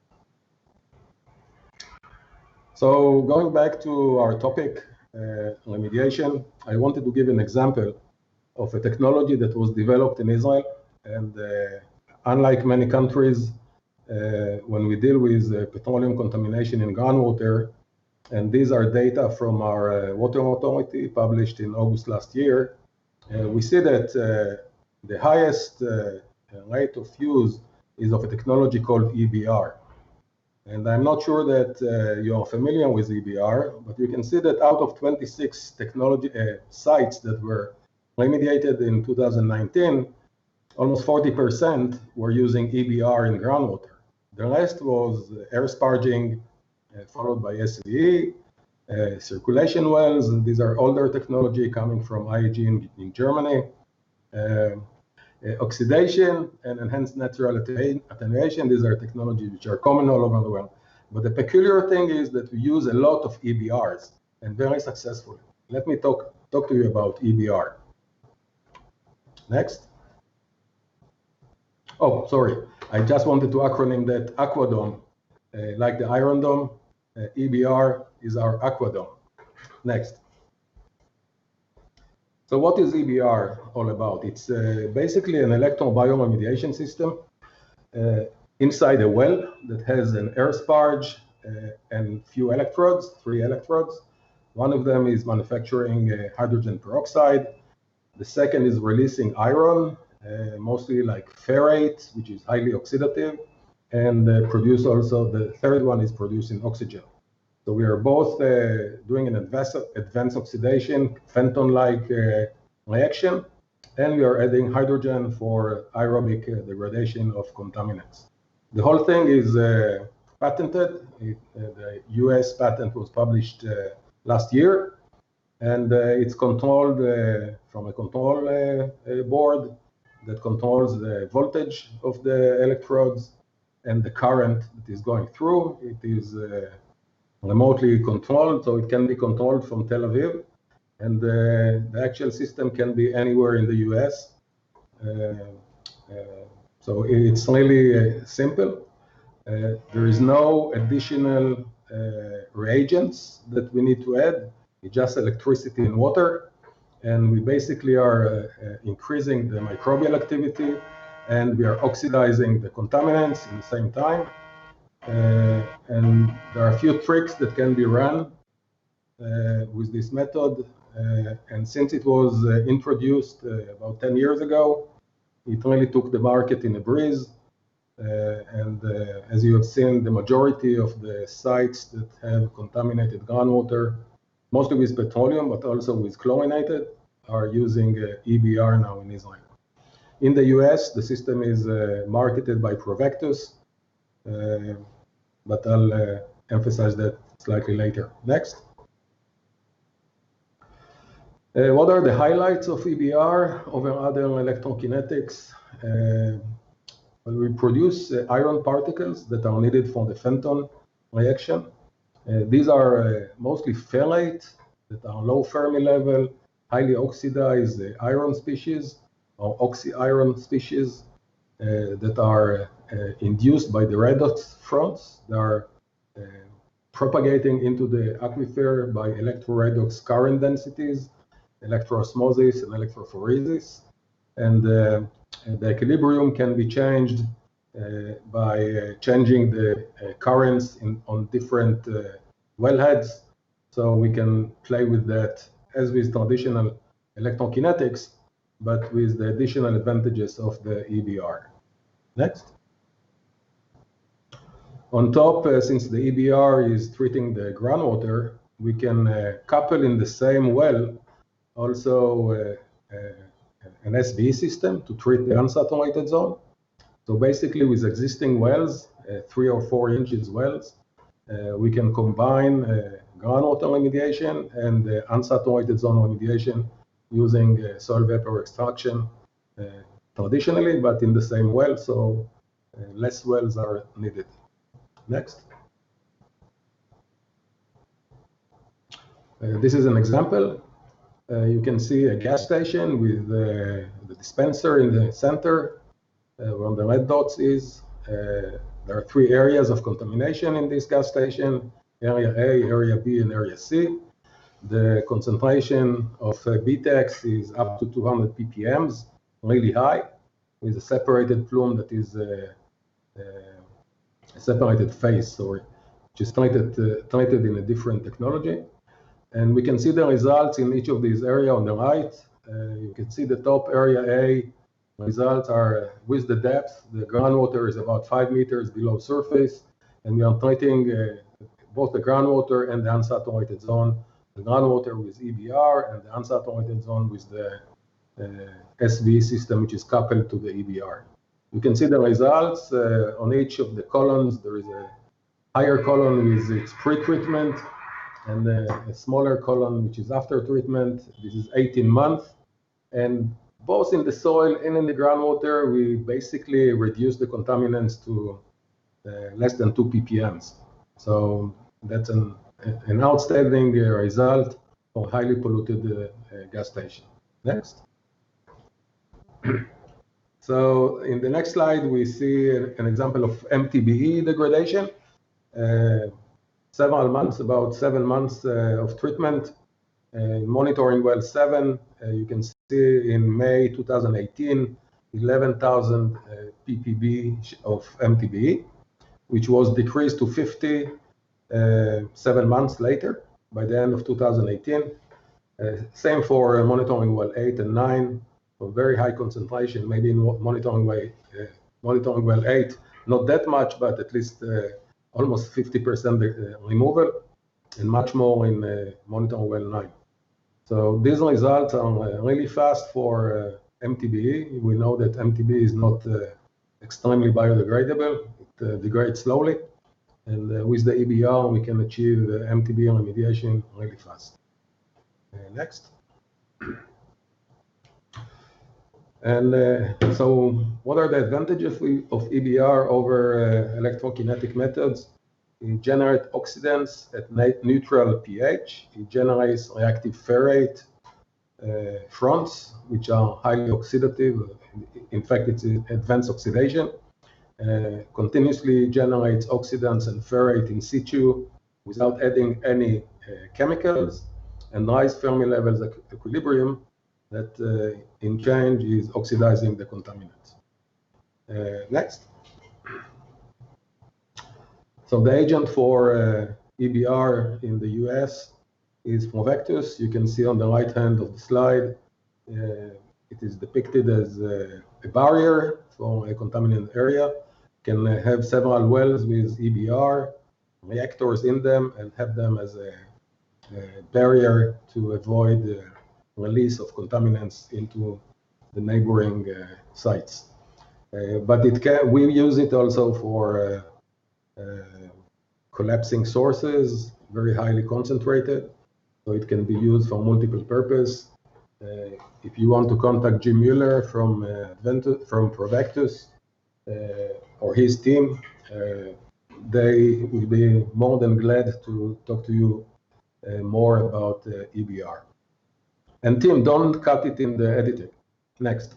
S4: So going back to our topic, remediation, I wanted to give an example of a technology that was developed in Israel. And unlike many countries, when we deal with petroleum contamination in groundwater, and these are data from our water authority published in August last year, we see that the highest rate of use is of a technology called EBR. And I'm not sure that you are familiar with EBR, but you can see that out of 26 technology sites that were remediated in 2019, almost 40% were using EBR in groundwater. The rest was air sparging, followed by SVE, circulation wells. These are older technology coming from IAG in Germany. Oxidation and enhanced natural attenuation. These are technologies which are common all over the world. But the peculiar thing is that we use a lot of EBRs, and very successfully. Let me talk to you about EBR. Next. Oh, sorry. I just wanted to acronym that Aquadome. Like the Iron Dome, EBR is our Aquadome. Next. So what is EBR all about? It's basically an electron bioremediation system inside a well that has an air sparge and few electrodes, 3 electrodes. One of them is manufacturing hydrogen peroxide. The second is releasing iron, mostly like ferrate, which is highly oxidative, and produce also, the third one is producing oxygen. So we are both doing an advanced oxidation, Fenton-like reaction, and we are adding hydrogen for aerobic degradation of contaminants. The whole thing is patented. The US patent was published last year, and it's controlled from a control board that controls the voltage of the electrodes and the current that is going through. It is remotely controlled, so it can be controlled from Tel Aviv, and the actual system can be anywhere in the US. So it's really simple. There is no additional reagents that we need to add. It's just electricity and water, and we basically are increasing the microbial activity, and we are oxidizing the contaminants at the same time. And there are a few tricks that can be run with this method. And since it was introduced about 10 years ago, it really took the market in a breeze. As you have seen, the majority of the sites that have contaminated groundwater, mostly with petroleum, but also with chlorinated, are using EBR now in Israel. In the US, the system is marketed by Provectus, but I'll emphasize that slightly later. Next. What are the highlights of EBR over other electrokinetics? Well, we produce iron particles that are needed for the Fenton reaction. These are mostly ferrite that are low Fermi level, highly oxidized iron species or oxy-iron species that are induced by the redox fronts. They are propagating into the aquifer by electroredox current densities, electroosmosis, and electrophoresis. And the equilibrium can be changed by changing the currents on different wellheads. So we can play with that as with traditional electrokinetics, but with the additional advantages of the EBR. Next. On top, since the EBR is treating the groundwater, we can couple in the same well also an SVE system to treat the unsaturated zone. So basically with existing wells, 3 or 4 inches wells, we can combine groundwater remediation and unsaturated zone remediation using soil vapor extraction traditionally, but in the same well, so less wells are needed. Next. This is an example. You can see a gas station with the dispenser in the center, where the red dots is. There are 3 areas of contamination in this gas station, area A, area B, and area C. The concentration of BTEX is up to 200 ppms, really high, with a separated plume that is a separated phase, sorry, which is treated in a different technology. And we can see the results in each of these areas on the right. You can see the top area A results are with the depth. The groundwater is about 5 meters below surface, and we are treating both the groundwater and the unsaturated zone. The groundwater with EBR and the unsaturated zone with the SVE system, which is coupled to the EBR. You can see the results on each of the columns. There is a higher column with its pre-treatment, and a smaller column, which is after treatment. This is 18 months. And both in the soil and in the groundwater, we basically reduce the contaminants to less than 2 ppms. So that's an outstanding result for highly polluted gas station. Next. So in the next slide, we see an example of MTBE degradation. Several months, about 7 months of treatment. Monitoring well 7, you can see in May 2018, 11,000 ppb of MTBE, which was decreased to 50 7 months later, by the end of 2018. Same for monitoring well 8 and 9, for very high concentration, maybe in monitoring well 8, not that much, but at least almost 50% removal, and much more in monitoring well 9. So these results are really fast for MTBE. We know that MTBE is not extremely biodegradable. It degrades slowly. And with the EBR, we can achieve MTBE remediation really fast. Next. And so what are the advantages of EBR over electrokinetic methods? It generates oxidants at neutral pH. It generates reactive ferrite fronts, which are highly oxidative. In fact, it's advanced oxidation. Continuously generates oxidants and ferrite in situ without adding any chemicals, and rise Fermi levels at equilibrium that in change is oxidizing the contaminants. Next. So the agent for EBR in the US is Provectus. You can see on the right hand of the slide, it is depicted as a barrier for a contaminated area. Can have several wells with EBR, reactors in them, and have them as a barrier to avoid the release of contaminants into the neighboring sites. But we use it also for collapsing sources, very highly concentrated, so it can be used for multiple purpose. If you want to contact Jim Mueller from Provectus or his team, they will be more than glad to talk to you more about EBR. And Tim, don't cut it in the editing. Next.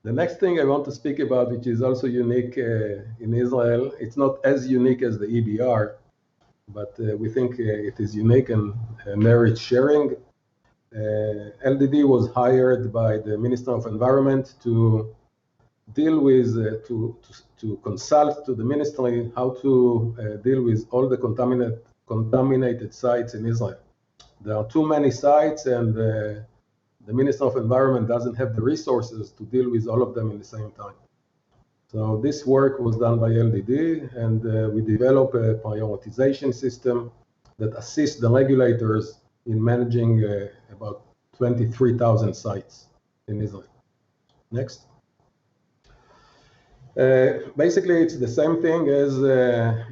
S4: The next thing I want to speak about, which is also unique in Israel, it's not as unique as the EBR, but we think it is unique and merits sharing. LDD was hired by the Minister of Environment to deal with, to consult to the ministry how to deal with all the contaminated sites in Israel. There are too many sites, and the Minister of Environment doesn't have the resources to deal with all of them in the same time. So this work was done by LDD, and we developed a prioritization system that assists the regulators in managing about 23,000 sites in Israel. Next. Basically, it's the same thing as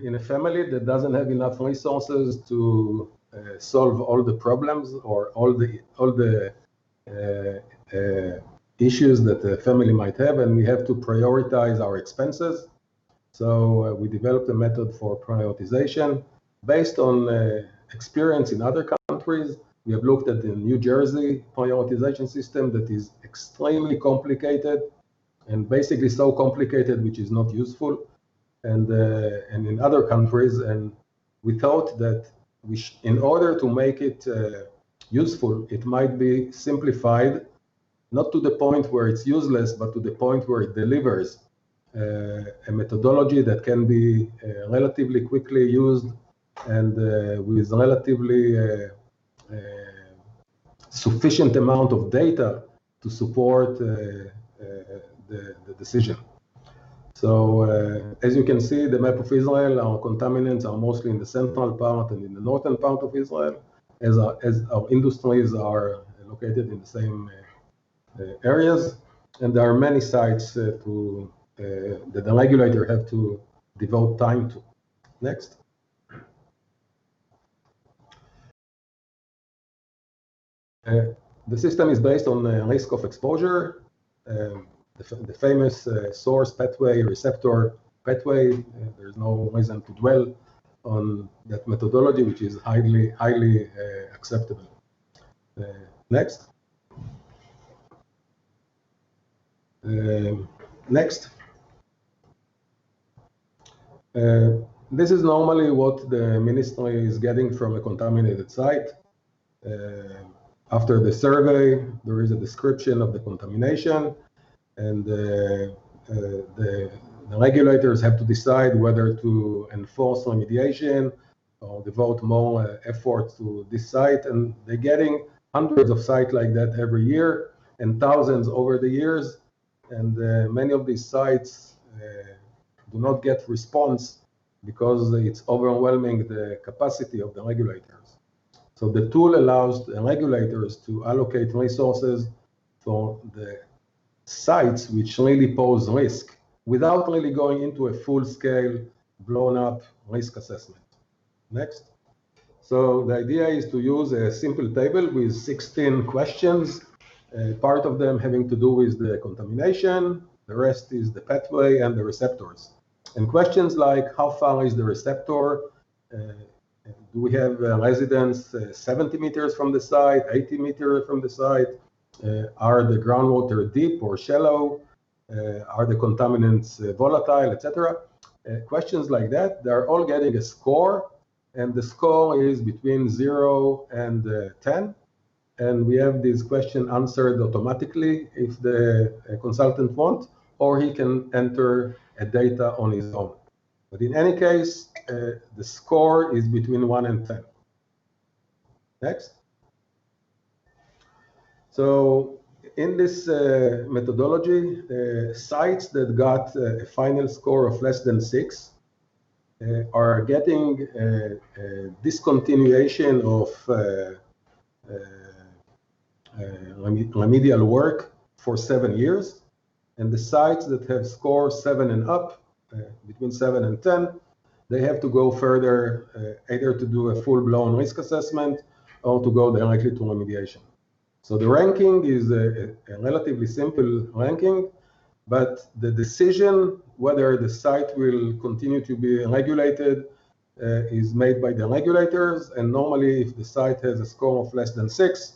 S4: in a family that doesn't have enough resources to solve all the problems or all the issues that the family might have, and we have to prioritize our expenses. So we developed a method for prioritization based on experience in other countries. We have looked at the New Jersey prioritization system that is extremely complicated and basically so complicated which is not useful, and in other countries. And we thought that in order to make it useful, it might be simplified, not to the point where it's useless, but to the point where it delivers a methodology that can be relatively quickly used and with relatively sufficient amount of data to support the decision. So as you can see, the map of Israel, our contaminants are mostly in the central part and in the northern part of Israel, as our industries are located in the same areas. And there are many sites that the regulator have to devote time to. Next. The system is based on risk of exposure. The famous source pathway, receptor pathway, there's no reason to dwell on that methodology, which is highly acceptable. Next. Next. This is normally what the ministry is getting from a contaminated site. After the survey, there is a description of the contamination, and the regulators have to decide whether to enforce remediation or devote more effort to this site. And they're getting hundreds of sites like that every year and thousands over the years. And many of these sites do not get response because it's overwhelming the capacity of the regulators. So the tool allows the regulators to allocate resources for the sites which really pose risk without really going into a full-scale, blown-up risk assessment. Next. So the idea is to use a simple table with 16 questions, part of them having to do with the contamination, the rest is the pathway and the receptors. And questions like, how far is the receptor? Do we have residents 70 meters from the site, 80 meters from the site? Are the groundwater deep or shallow? Are the contaminants volatile, etc.? Questions like that, they're all getting a score, and the score is between 0 and 10. And we have this question answered automatically if the consultant wants, or he can enter data on his own. But in any case, the score is between 1 and 10. Next. So in this methodology, sites that got a final score of less than 6 are getting discontinuation of remedial work for 7 years. And the sites that have score 7 and up, between 7 and 10, they have to go further, either to do a full-blown risk assessment or to go directly to remediation. So the ranking is a relatively simple ranking, but the decision whether the site will continue to be regulated is made by the regulators. And normally, if the site has a score of less than 6,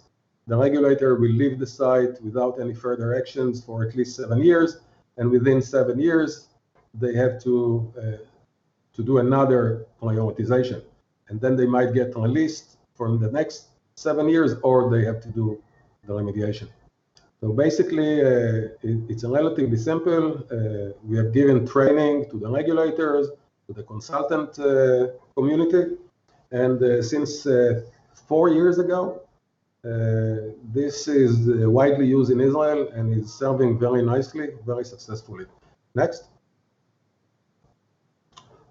S4: the regulator will leave the site without any further actions for at least 7 years. And within 7 years, they have to do another prioritization. And then they might get released for the next 7 years, or they have to do the remediation. So basically, it's relatively simple. We have given training to the regulators, to the consultant community. And since 4 years ago, this is widely used in Israel and is serving very nicely, very successfully. Next.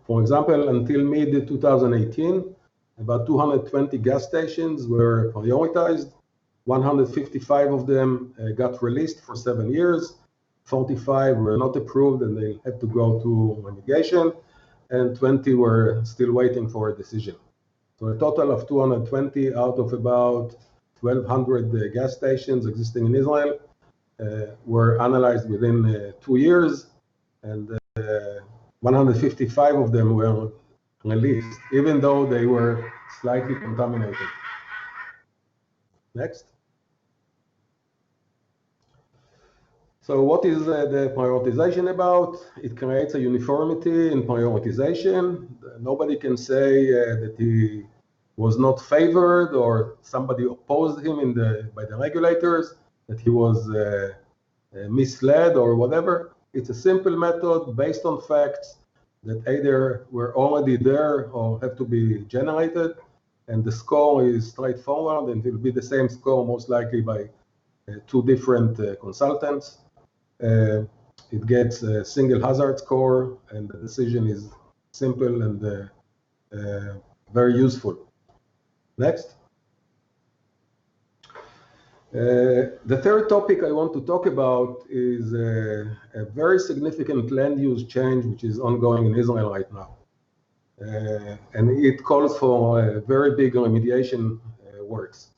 S4: For example, until mid-2018, about 220 gas stations were prioritized. 155 of them got released for 7 years. 45 were not approved and they had to go to remediation. And 20 were still waiting for a decision. So a total of 220 out of about 1,200 gas stations existing in Israel were analyzed within 2 years. And 155 of them were released, even though they were slightly contaminated. Next. So what is the prioritization about? It creates a uniformity in prioritization. Nobody can say that he was not favored or somebody opposed him by the regulators, that he was misled or whatever. It's a simple method based on facts that either were already there or have to be generated. And the score is straightforward, and it will be the same score most likely by 2 different consultants. It gets a single hazard score, and the decision is simple and very useful. Next. The third topic I want to talk about is a very significant land use change which is ongoing in Israel right now. And it calls for very big remediation works.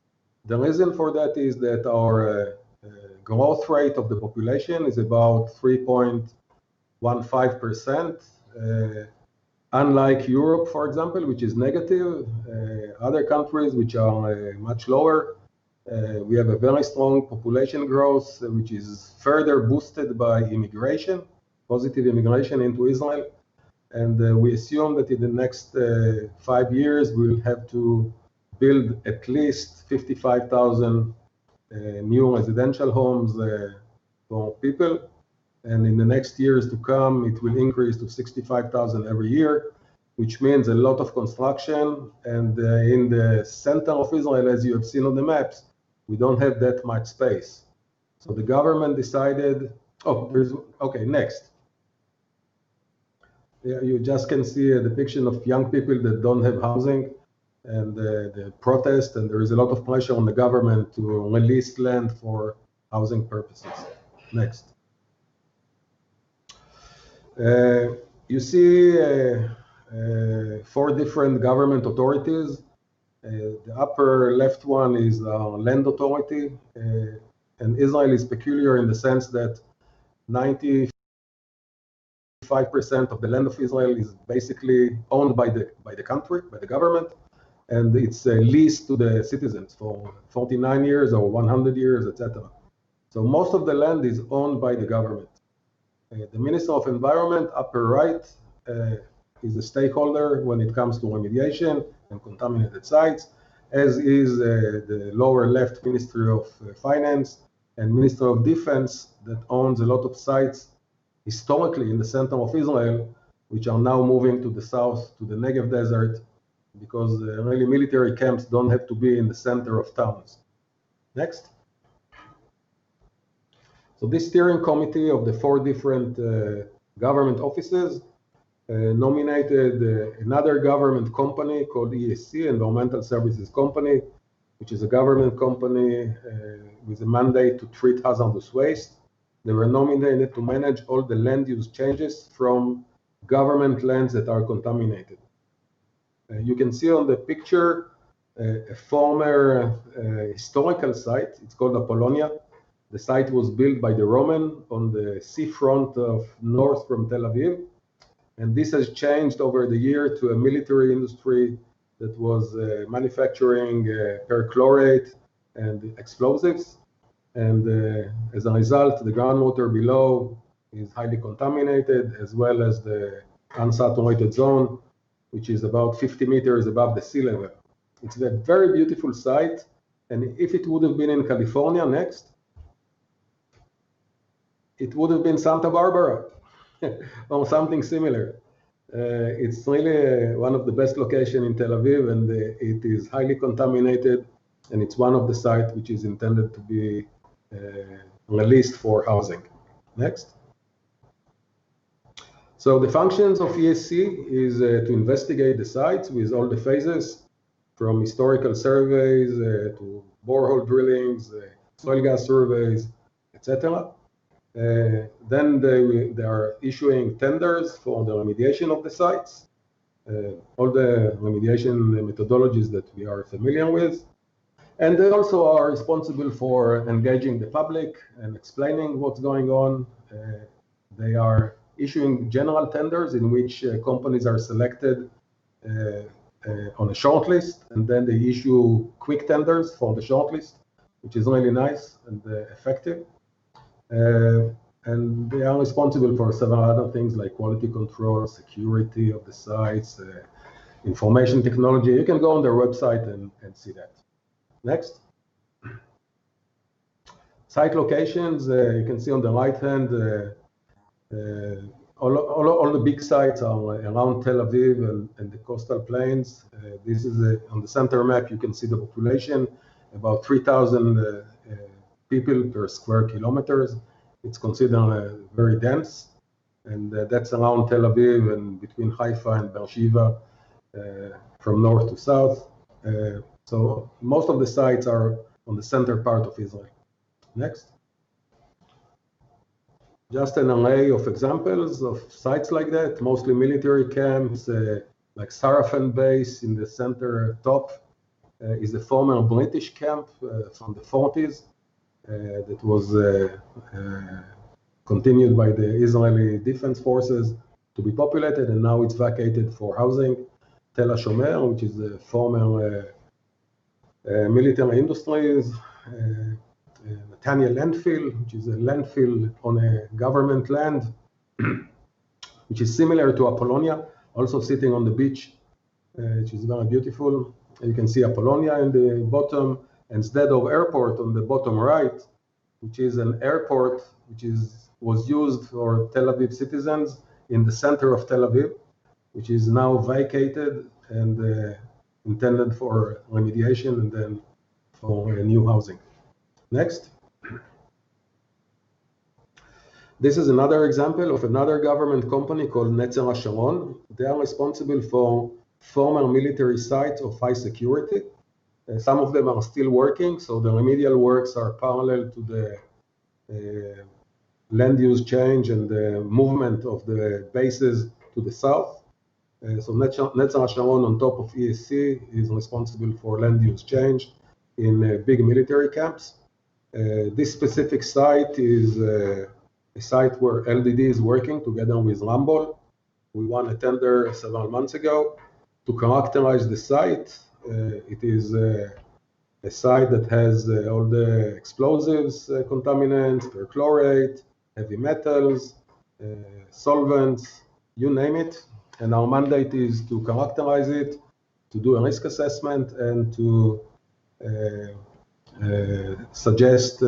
S4: The reason for that is that our growth rate of the population is about 3.15%. Unlike Europe, for example, which is negative, other countries which are much lower, we have a very strong population growth, which is further boosted by immigration, positive immigration into Israel. And we assume that in the next 5 years, we'll have to build at least 55,000 new residential homes for people. And in the next years to come, it will increase to 65,000 every year, which means a lot of construction. And in the center of Israel, as you have seen on the maps, we don't have that much space. So the government decided, okay, next. Yeah, you just can see a depiction of young people that don't have housing and the protest, and there is a lot of pressure on the government to release land for housing purposes. Next. You see 4 different government authorities. The upper left one is our land authority, and Israel is peculiar in the sense that 95% of the land of Israel is basically owned by the country, by the government, and it's leased to the citizens for 49 years or 100 years, etc. So most of the land is owned by the government. The Minister of Environment, upper right, is a stakeholder when it comes to remediation and contaminated sites, as is the lower left Ministry of Finance and Minister of Defense that owns a lot of sites historically in the center of Israel, which are now moving to the south, to the Negev desert, because really military camps don't have to be in the center of towns. Next. So this steering committee of the 4 different government offices nominated another government company called ESC, Environmental Services Company, which is a government company with a mandate to treat hazardous waste. They were nominated to manage all the land use changes from government lands that are contaminated. You can see on the picture a former historical site. It's called Apollonia. The site was built by the Roman on the seafront of north from Tel Aviv. And this has changed over the year to a military industry that was manufacturing perchlorate and explosives. And as a result, the groundwater below is highly contaminated, as well as the unsaturated zone, which is about 50 meters above the sea level. It's a very beautiful site. And if it would have been in California next, it would have been Santa Barbara or something similar. It's really one of the best locations in Tel Aviv, and it is highly contaminated, and it's one of the sites which is intended to be released for housing. Next. So the functions of ESC is to investigate the sites with all the phases, from historical surveys to borehole drillings, soil gas surveys, etc. Then they are issuing tenders for the remediation of the sites, all the remediation methodologies that we are familiar with. And they also are responsible for engaging the public and explaining what's going on. They are issuing general tenders in which companies are selected on a short list, and then they issue quick tenders for the short list, which is really nice and effective. And they are responsible for several other things like quality control, security of the sites, information technology. You can go on their website and see that. Next. Site locations, you can see on the right hand, all the big sites are around Tel Aviv and the coastal plains. This is on the center map, you can see the population, about 3,000 people per square kilometers. It's considered very dense, and that's around Tel Aviv and between Haifa and Beersheba from north to south. So most of the sites are on the center part of Israel. Next. Just an array of examples of sites like that, mostly military camps, like Sarafan base in the center top is a former British camp from the 40s that was continued by the Israeli Defense Forces to be populated, and now it's vacated for housing. Tel HaShomer, which is a former military industries, Netanya landfill, which is a landfill on a government land, which is similar to Apollonia, also sitting on the beach, which is very beautiful. You can see Apollonia in the bottom, and Zdedov Airport on the bottom right, which is an airport which was used for Tel Aviv citizens in the center of Tel Aviv, which is now vacated and intended for remediation and then for new housing. Next. This is another example of another government company called Netzer HaSharon. They are responsible for former military sites of high security. Some of them are still working, so the remedial works are parallel to the land use change and the movement of the bases to the south. So Netzer HaSharon on top of ESC is responsible for land use change in big military camps. This specific site is a site where LDD is working together with Rambol. We won a tender several months ago to characterize the site. It is a site that has all the explosives contaminants, perchlorate, heavy metals, solvents, you name it. And our mandate is to characterize it, to do a risk assessment, and to suggest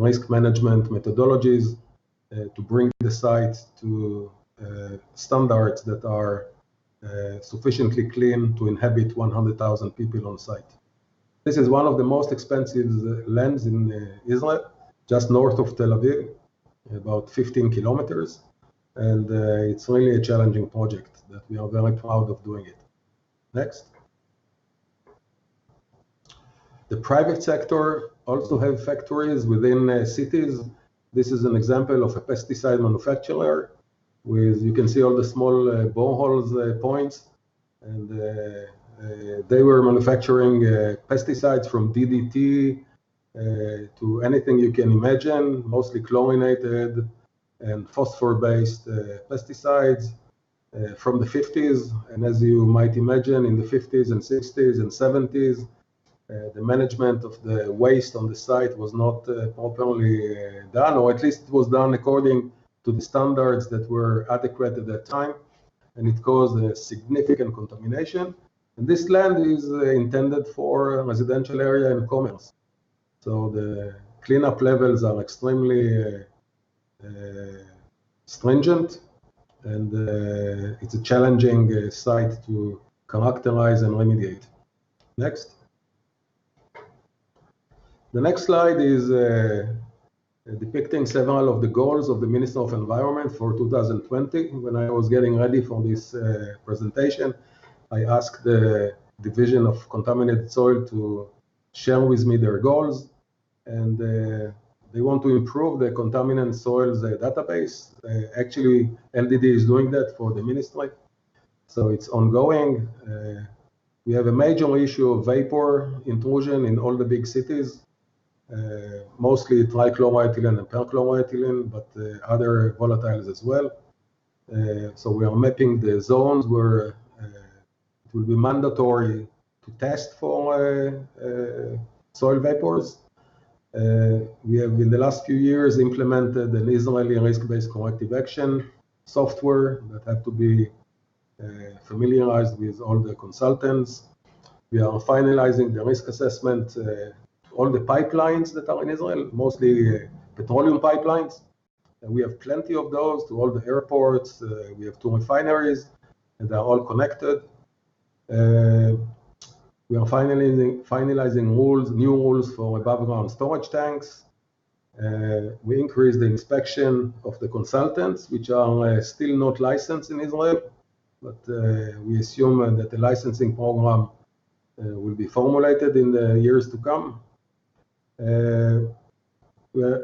S4: risk management methodologies to bring the site to standards that are sufficiently clean to inhabit 100,000 people on site. This is one of the most expensive lands in Israel, just north of Tel Aviv, about 15 kilometers. And it's really a challenging project that we are very proud of doing it. Next. The private sector also have factories within cities. This is an example of a pesticide manufacturer with, you can see all the small boreholes points, and they were manufacturing pesticides from DDT to anything you can imagine, mostly chlorinated and phosphor-based pesticides from the 50s. And as you might imagine, in the 50s and 60s and 70s, the management of the waste on the site was not properly done, or at least it was done according to the standards that were adequate at that time, and it caused a significant contamination. And this land is intended for a residential area and commerce. So the cleanup levels are extremely stringent, and it's a challenging site to characterize and remediate. Next. The next slide is depicting several of the goals of the Minister of Environment for 2020. When I was getting ready for this presentation, I asked the Division of Contaminated Soil to share with me their goals, and they want to improve the contaminant soils database. Actually, LDD is doing that for the ministry, so it's ongoing. We have a major issue of vapor intrusion in all the big cities. Mostly trichloroethylene and perchloroethylene, but other volatiles as well. So we are mapping the zones where it will be mandatory to test for soil vapors. We have in the last few years implemented an Israeli risk-based corrective action software that had to be familiarized with all the consultants. We are finalizing the risk assessment all the pipelines that are in Israel, mostly petroleum pipelines. And we have plenty of those to all the airports. We have 2 refineries, and they're all connected. We are finalizing rules, new rules for above-ground storage tanks. We increased the inspection of the consultants, which are still not licensed in Israel, but we assume that the licensing program will be formulated in the years to come.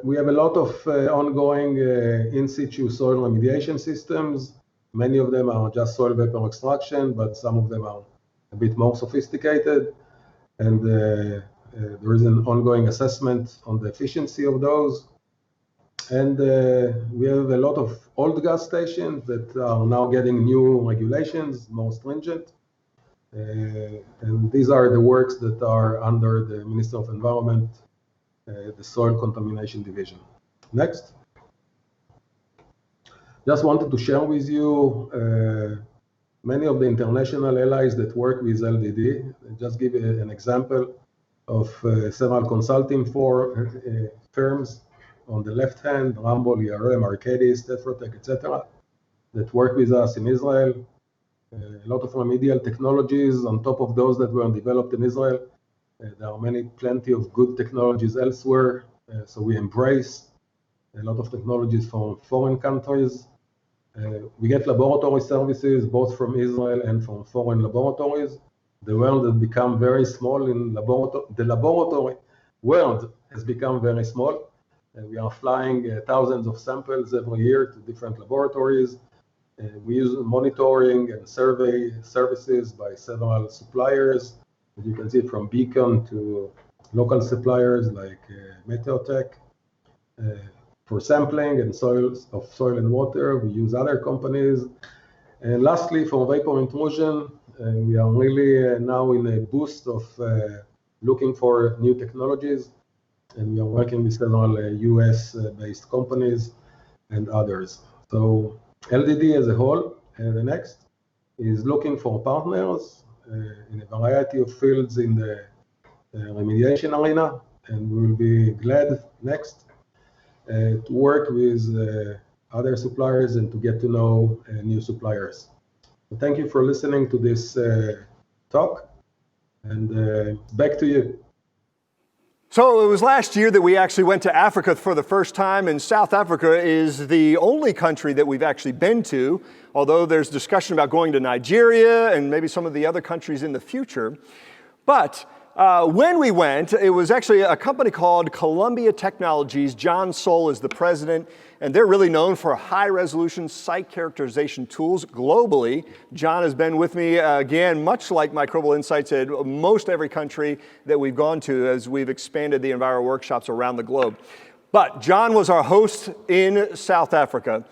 S4: We have a lot of ongoing in situ soil remediation systems. Many of them are just soil vapor extraction, but some of them are a bit more sophisticated. And there is an ongoing assessment on the efficiency of those. And we have a lot of old gas stations that are now getting new regulations, more stringent. And these are the works that are under the Minister of Environment, the Soil Contamination Division. Next. Just wanted to share with you many of the international allies that work with LDD. Just give an example of several consulting firms on the left hand, Rambo, ERM, Arcadis, Tetrotech, etc., that work with us in Israel. A lot of remedial technologies on top of those that were developed in Israel. There are plenty of good technologies elsewhere, so we embrace a lot of technologies from foreign countries. We get laboratory services both from Israel and from foreign laboratories. The world has become very small in laboratory. The laboratory world has become very small. We are flying thousands of samples every year to different laboratories. We use monitoring and survey services by several suppliers. As you can see, from Beacon to local suppliers like Meteotech. For sampling and soil and water, we use other companies. And lastly, for vapor intrusion, we are really now in a boost of looking for new technologies. And we are working with several US-based companies and others. So LDD as a whole, the next, is looking for partners in a variety of fields in the remediation arena, and we will be glad next to work with other suppliers and to get to know new suppliers. So thank you for listening to this talk, and back to you.
S1: So it was last year that we actually went to Africa for the first time, and South Africa is the only country that we've actually been to, although there's discussion about going to Nigeria and maybe some of the other countries in the future. But when we went, it was actually a company called Columbia Technologies. John Soul is the president, and they're really known for high-resolution site characterization tools globally. John has been with me, again, much like Microbial Insights, at most every country that we've gone to as we've expanded the Enviro workshops around the globe. But John was our host in South Africa,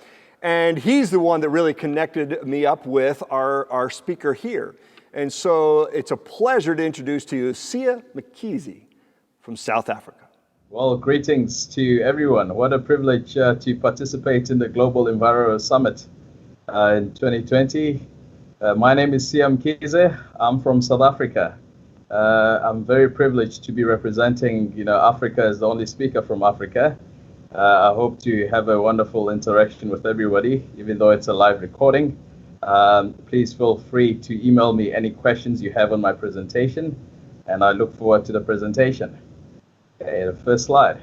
S1: and he's the one that really connected me up with our speaker here. And so it's a pleasure to introduce to you Sia Mkhize from South Africa.
S5: Well, greetings to everyone. What a privilege to participate in the Global EnviroSummit in 2020. My name is Sia Mkhize. I'm from South Africa. I'm very privileged to be representing, Africa as the only speaker from Africa. I hope to have a wonderful interaction with everybody, even though it's a live recording. Please feel free to email me any questions you have on my presentation, and I look forward to the presentation. Okay, the first slide.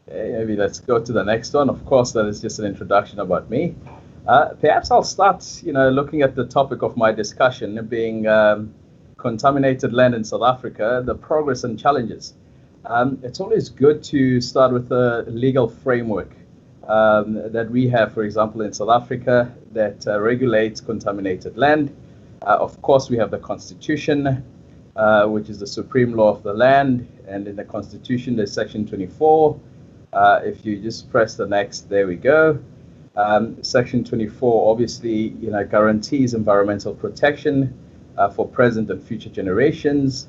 S5: Okay, maybe let's go to the next one. Of course, that is just an introduction about me. Perhaps I'll start, looking at the topic of my discussion being contaminated land in South Africa, the progress and challenges. It's always good to start with a legal framework that we have, for example, in South Africa that regulates contaminated land. Of course, we have the Constitution, which is the supreme law of the land, and in the Constitution there's Section 24. If you just press the next, there we go. Section 24 obviously guarantees environmental protection for present and future generations.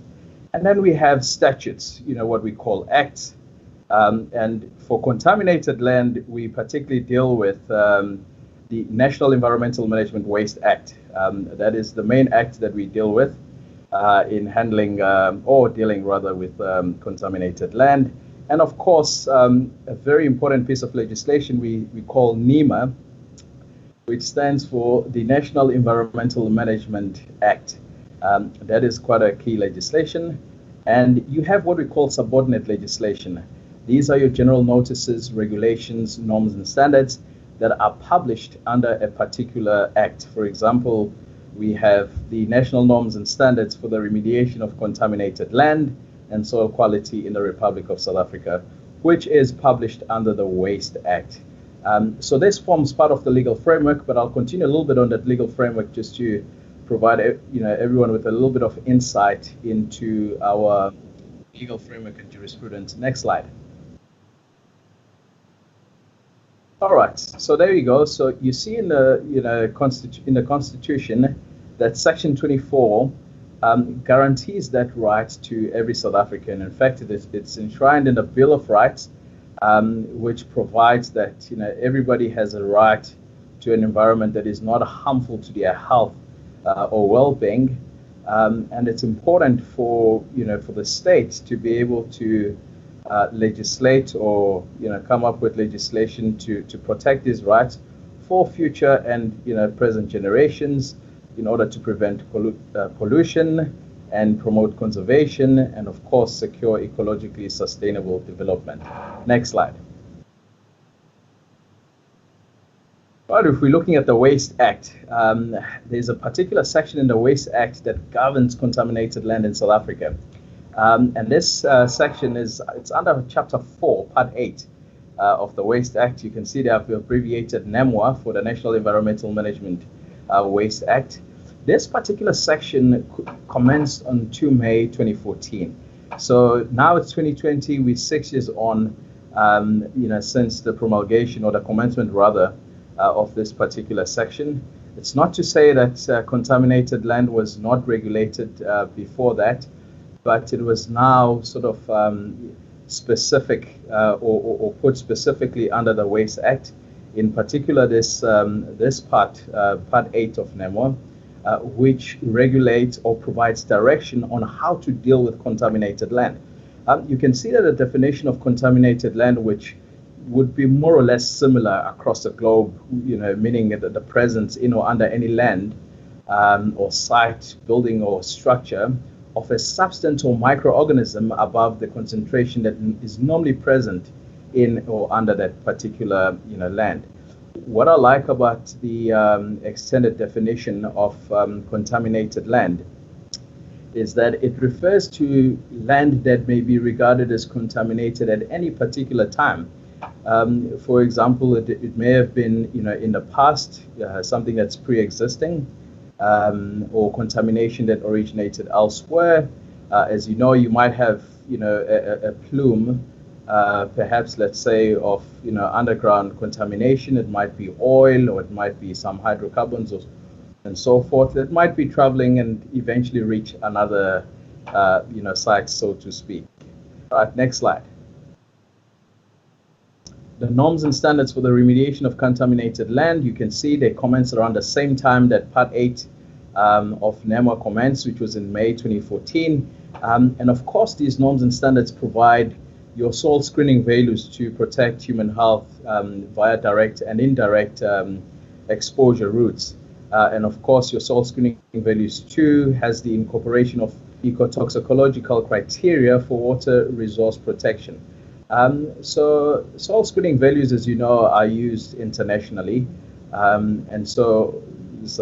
S5: And then we have statutes, what we call acts. And for contaminated land, we particularly deal with the National Environmental Management Waste Act. That is the main act that we deal with in handling or dealing rather with contaminated land. And of course, a very important piece of legislation we call NEMA, which stands for the National Environmental Management Act. That is quite a key legislation. And you have what we call subordinate legislation. These are your general notices, regulations, norms, and standards that are published under a particular act. For example, we have the national norms and standards for the remediation of contaminated land and soil quality in the Republic of South Africa, which is published under the Waste Act. So this forms part of the legal framework, but I'll continue a little bit on that legal framework just to provide everyone with a little bit of insight into our legal framework and jurisprudence. Next slide. All right, so there you go. So you see in the Constitution that Section 24 guarantees that right to every South African. In fact, it's enshrined in the Bill of Rights, which provides that everybody has a right to an environment that is not harmful to their health or well-being, and it's important for the state to be able to legislate or come up with legislation to protect these rights for future and present generations in order to prevent pollution and promote conservation and of course secure ecologically sustainable development. Next slide. But if we're looking at the Waste Act, there's a particular section in the Waste Act that governs contaminated land in South Africa. And this section it's under Chapter 4, Part 8 of the Waste Act. You can see they have abbreviated NEMWA for the National Environmental Management Waste Act. This particular section commenced on 2 May 2014. So now it's 2020, we're 6 years on, since the promulgation or the commencement rather of this particular section. It's not to say that contaminated land was not regulated before that, but it was now sort of specific or put specifically under the Waste Act. In particular, this part 8 of NEMWA, which regulates or provides direction on how to deal with contaminated land. You can see that the definition of contaminated land, which would be more or less similar across the globe, meaning that the presence in or under any land or site, building or structure of a substance or microorganism above the concentration that is normally present in or under that particular land. What I like about the extended definition of contaminated land is that it refers to land that may be regarded as contaminated at any particular time. For example, it may have been, in the past, something that's pre-existing, or contamination that originated elsewhere. As you know, you might have, a plume, perhaps, let's say, of, underground contamination. It might be oil, or it might be some hydrocarbons, and so forth, that might be traveling and eventually reach another, site, so to speak. All right, next slide. The norms and standards for the remediation of contaminated land, you can see they commenced around the same time that Part 8 of NEMA commenced, which was in May 2014. And of course, these norms and standards provide your soil screening values to protect human health via direct and indirect exposure routes. And of course, your soil screening values too has the incorporation of ecotoxicological criteria for water resource protection. So soil screening values, as you know, are used internationally. And so it's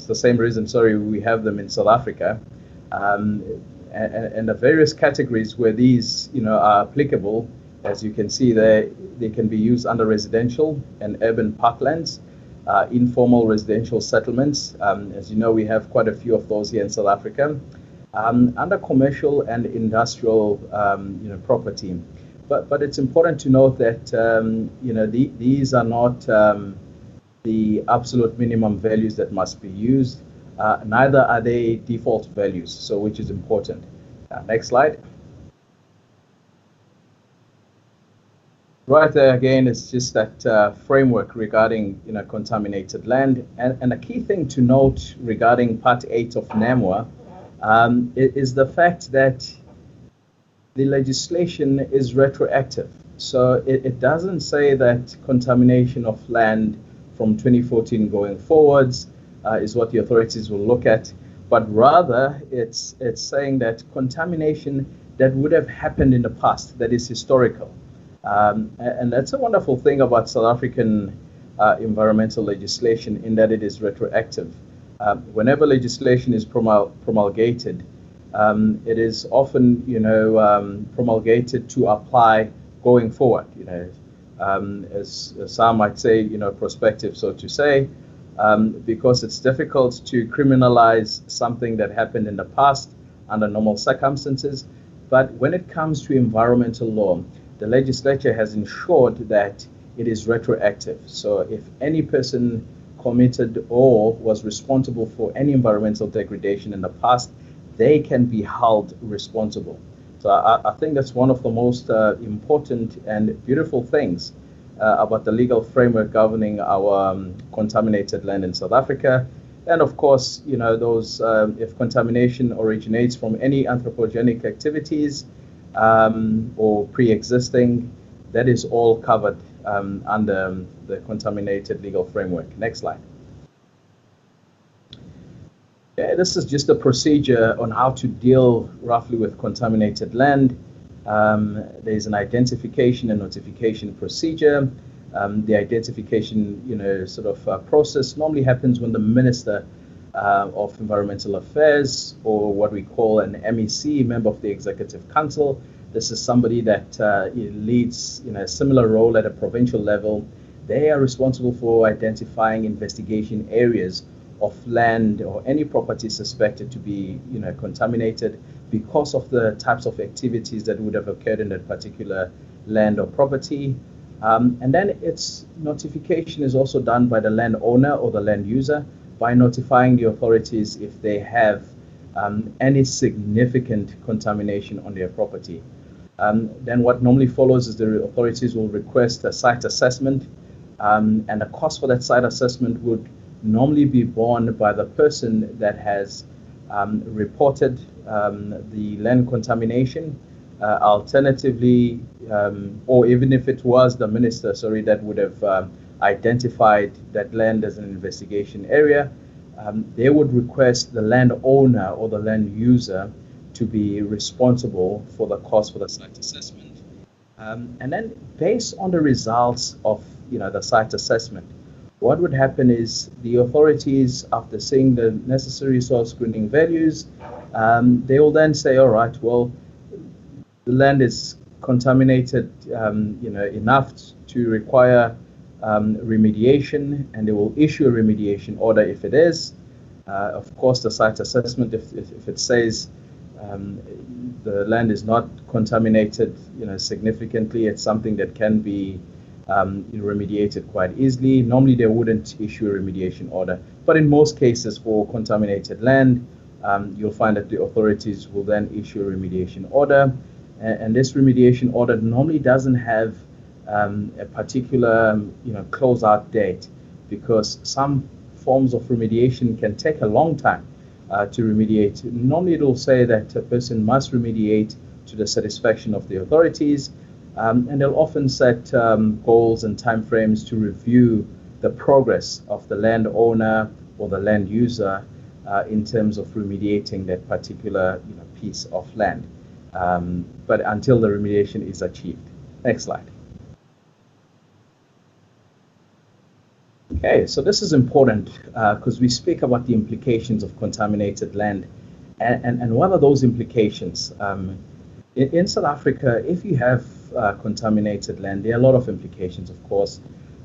S5: the same reason, we have them in South Africa. And the various categories where these, are applicable, as you can see there, they can be used under residential and urban parklands, informal residential settlements. As you know, we have quite a few of those here in South Africa, under commercial and industrial, property. But it's important to note that, these are not the absolute minimum values that must be used. Neither are they default values, so which is important. Next slide. Right there again, it's just that framework regarding contaminated land. And a key thing to note regarding Part 8 of NEMWA is the fact that the legislation is retroactive. So it doesn't say that contamination of land from 2014 going forwards is what the authorities will look at, but rather it's saying that contamination that would have happened in the past, that is historical. And that's a wonderful thing about South African environmental legislation, in that it is retroactive. Whenever legislation is promulgated, it is often, promulgated to apply going forward. As some might say, prospective, so to say, because it's difficult to criminalize something that happened in the past under normal circumstances. But when it comes to environmental law, the legislature has ensured that it is retroactive. So if any person committed or was responsible for any environmental degradation in the past, they can be held responsible. So I think that's one of the most important and beautiful things about the legal framework governing our contaminated land in South Africa. And of course, those if contamination originates from any anthropogenic activities or pre-existing, that is all covered under the contaminated legal framework. Next slide. Yeah, this is just a procedure on how to deal roughly with contaminated land. There's an identification and notification procedure. The identification, process normally happens when the Minister of Environmental Affairs, or what we call an MEC, member of the Executive Council. This is somebody that leads a similar role at a provincial level. They are responsible for identifying investigation areas of land or any property suspected to be contaminated because of the types of activities that would have occurred in that particular land or property. And then its notification is also done by the landowner or the land user by notifying the authorities if they have any significant contamination on their property. Then what normally follows is the authorities will request a site assessment, and the cost for that site assessment would normally be borne by the person that has reported the land contamination. Alternatively, or even if it was the minister, that would have identified that land as an investigation area, they would request the landowner or the land user to be responsible for the cost for the site assessment. And then based on the results of the site assessment, what would happen is the authorities, after seeing the necessary soil screening values, they will then say, all right, well, the land is contaminated enough to require remediation, and they will issue a remediation order if it is. Of course, the site assessment, if it says the land is not contaminated significantly, it's something that can be remediated quite easily. Normally they wouldn't issue a remediation order, but in most cases for contaminated land, you'll find that the authorities will then issue a remediation order, and this remediation order normally doesn't have a particular closeout date, because some forms of remediation can take a long time to remediate. Normally it will say that a person must remediate to the satisfaction of the authorities, and they'll often set goals and timeframes to review the progress of the landowner or the land user in terms of remediating that particular piece of land, but until the remediation is achieved. Next slide. Okay, so this is important because we speak about the implications of contaminated land, and what are those implications? In South Africa, if you have contaminated land, there are a lot of implications, of course,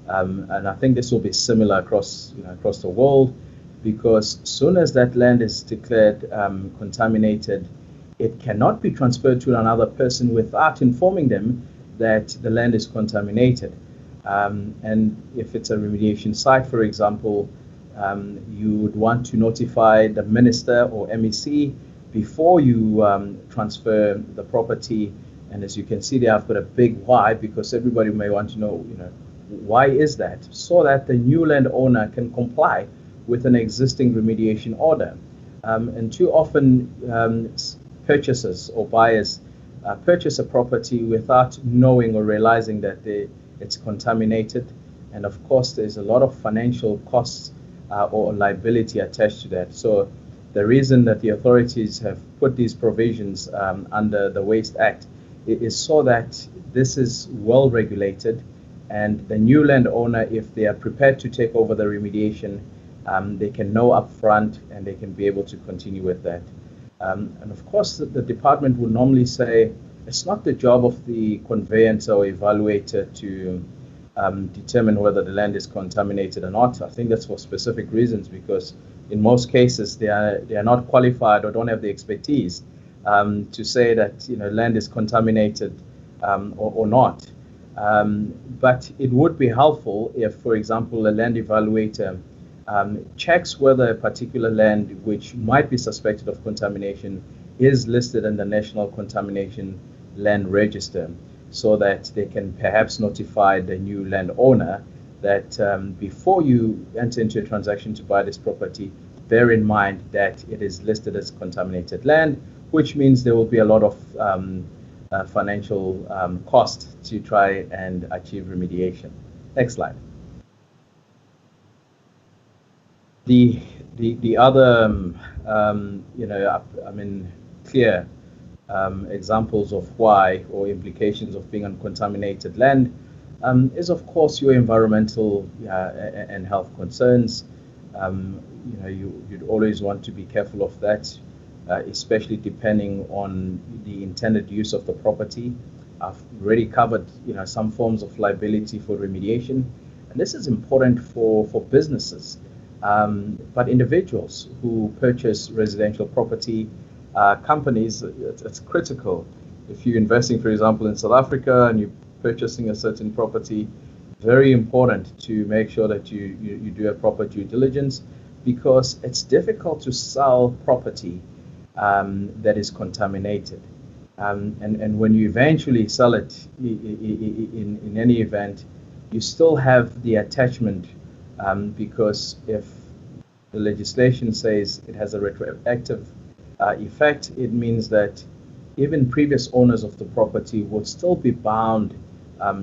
S5: and I think this will be similar across the world, because as soon as that land is declared contaminated, it cannot be transferred to another person without informing them that the land is contaminated. And if it's a remediation site, for example, you would want to notify the minister or MEC before you transfer the property. And as you can see there, I've got a big why, because everybody may want to know, why is that? So that the new landowner can comply with an existing remediation order. And too often, purchasers or buyers purchase a property without knowing or realizing that it's contaminated, and of course there's a lot of financial costs or liability attached to that. So the reason that the authorities have put these provisions under the Waste Act is so that this is well regulated, and the new landowner, if they are prepared to take over the remediation, they can know upfront and they can be able to continue with that. And of course the department will normally say it's not the job of the conveyancer or evaluator to determine whether the land is contaminated or not. I think that's for specific reasons, because in most cases they are not qualified or don't have the expertise to say that land is contaminated or not. But it would be helpful if, for example, a land evaluator checks whether a particular land which might be suspected of contamination is listed in the National Contamination Land Register, so that they can perhaps notify the new landowner that before you enter into a transaction to buy this property, bear in mind that it is listed as contaminated land, which means there will be a lot of financial cost to try and achieve remediation. Next slide. The other clear examples of why, or implications of being on contaminated land, is of course your environmental and health concerns. You'd always want to be careful of that, especially depending on the intended use of the property. I've already covered some forms of liability for remediation, and this is important for businesses, but individuals who purchase residential property, companies, it's critical. If you're investing, for example, in South Africa and you're purchasing a certain property, very important to make sure that you do a proper due diligence, because it's difficult to sell property that is contaminated. And when you eventually sell it, in any event, you still have the attachment, because if the legislation says it has a retroactive effect, it means that even previous owners of the property would still be bound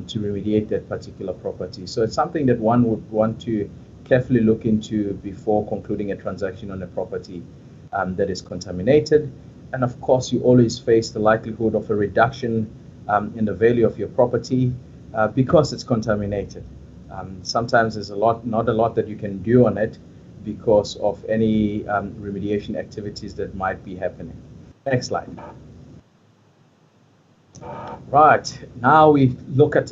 S5: to remediate that particular property. So it's something that one would want to carefully look into before concluding a transaction on a property that is contaminated. And of course, you always face the likelihood of a reduction in the value of your property because it's contaminated. Sometimes there's not a lot that you can do on it because of any remediation activities that might be happening. Next slide. Right, now we look at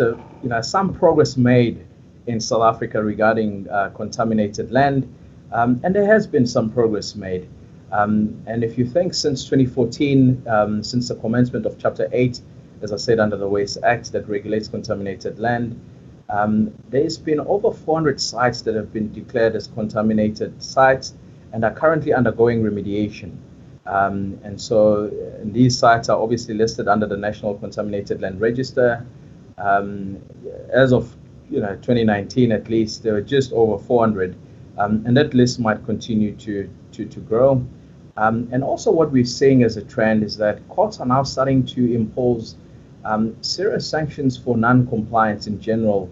S5: some progress made in South Africa regarding contaminated land, and there has been some progress made. And if you think since 2014, since the commencement of Chapter 8, as I said, under the Waste Act that regulates contaminated land, there's been over 400 sites that have been declared as contaminated sites and are currently undergoing remediation. And so these sites are obviously listed under the National Contaminated Land Register. As of 2019 at least, there were just over 400, and that list might continue to grow. And also what we're seeing as a trend is that courts are now starting to impose serious sanctions for non-compliance in general,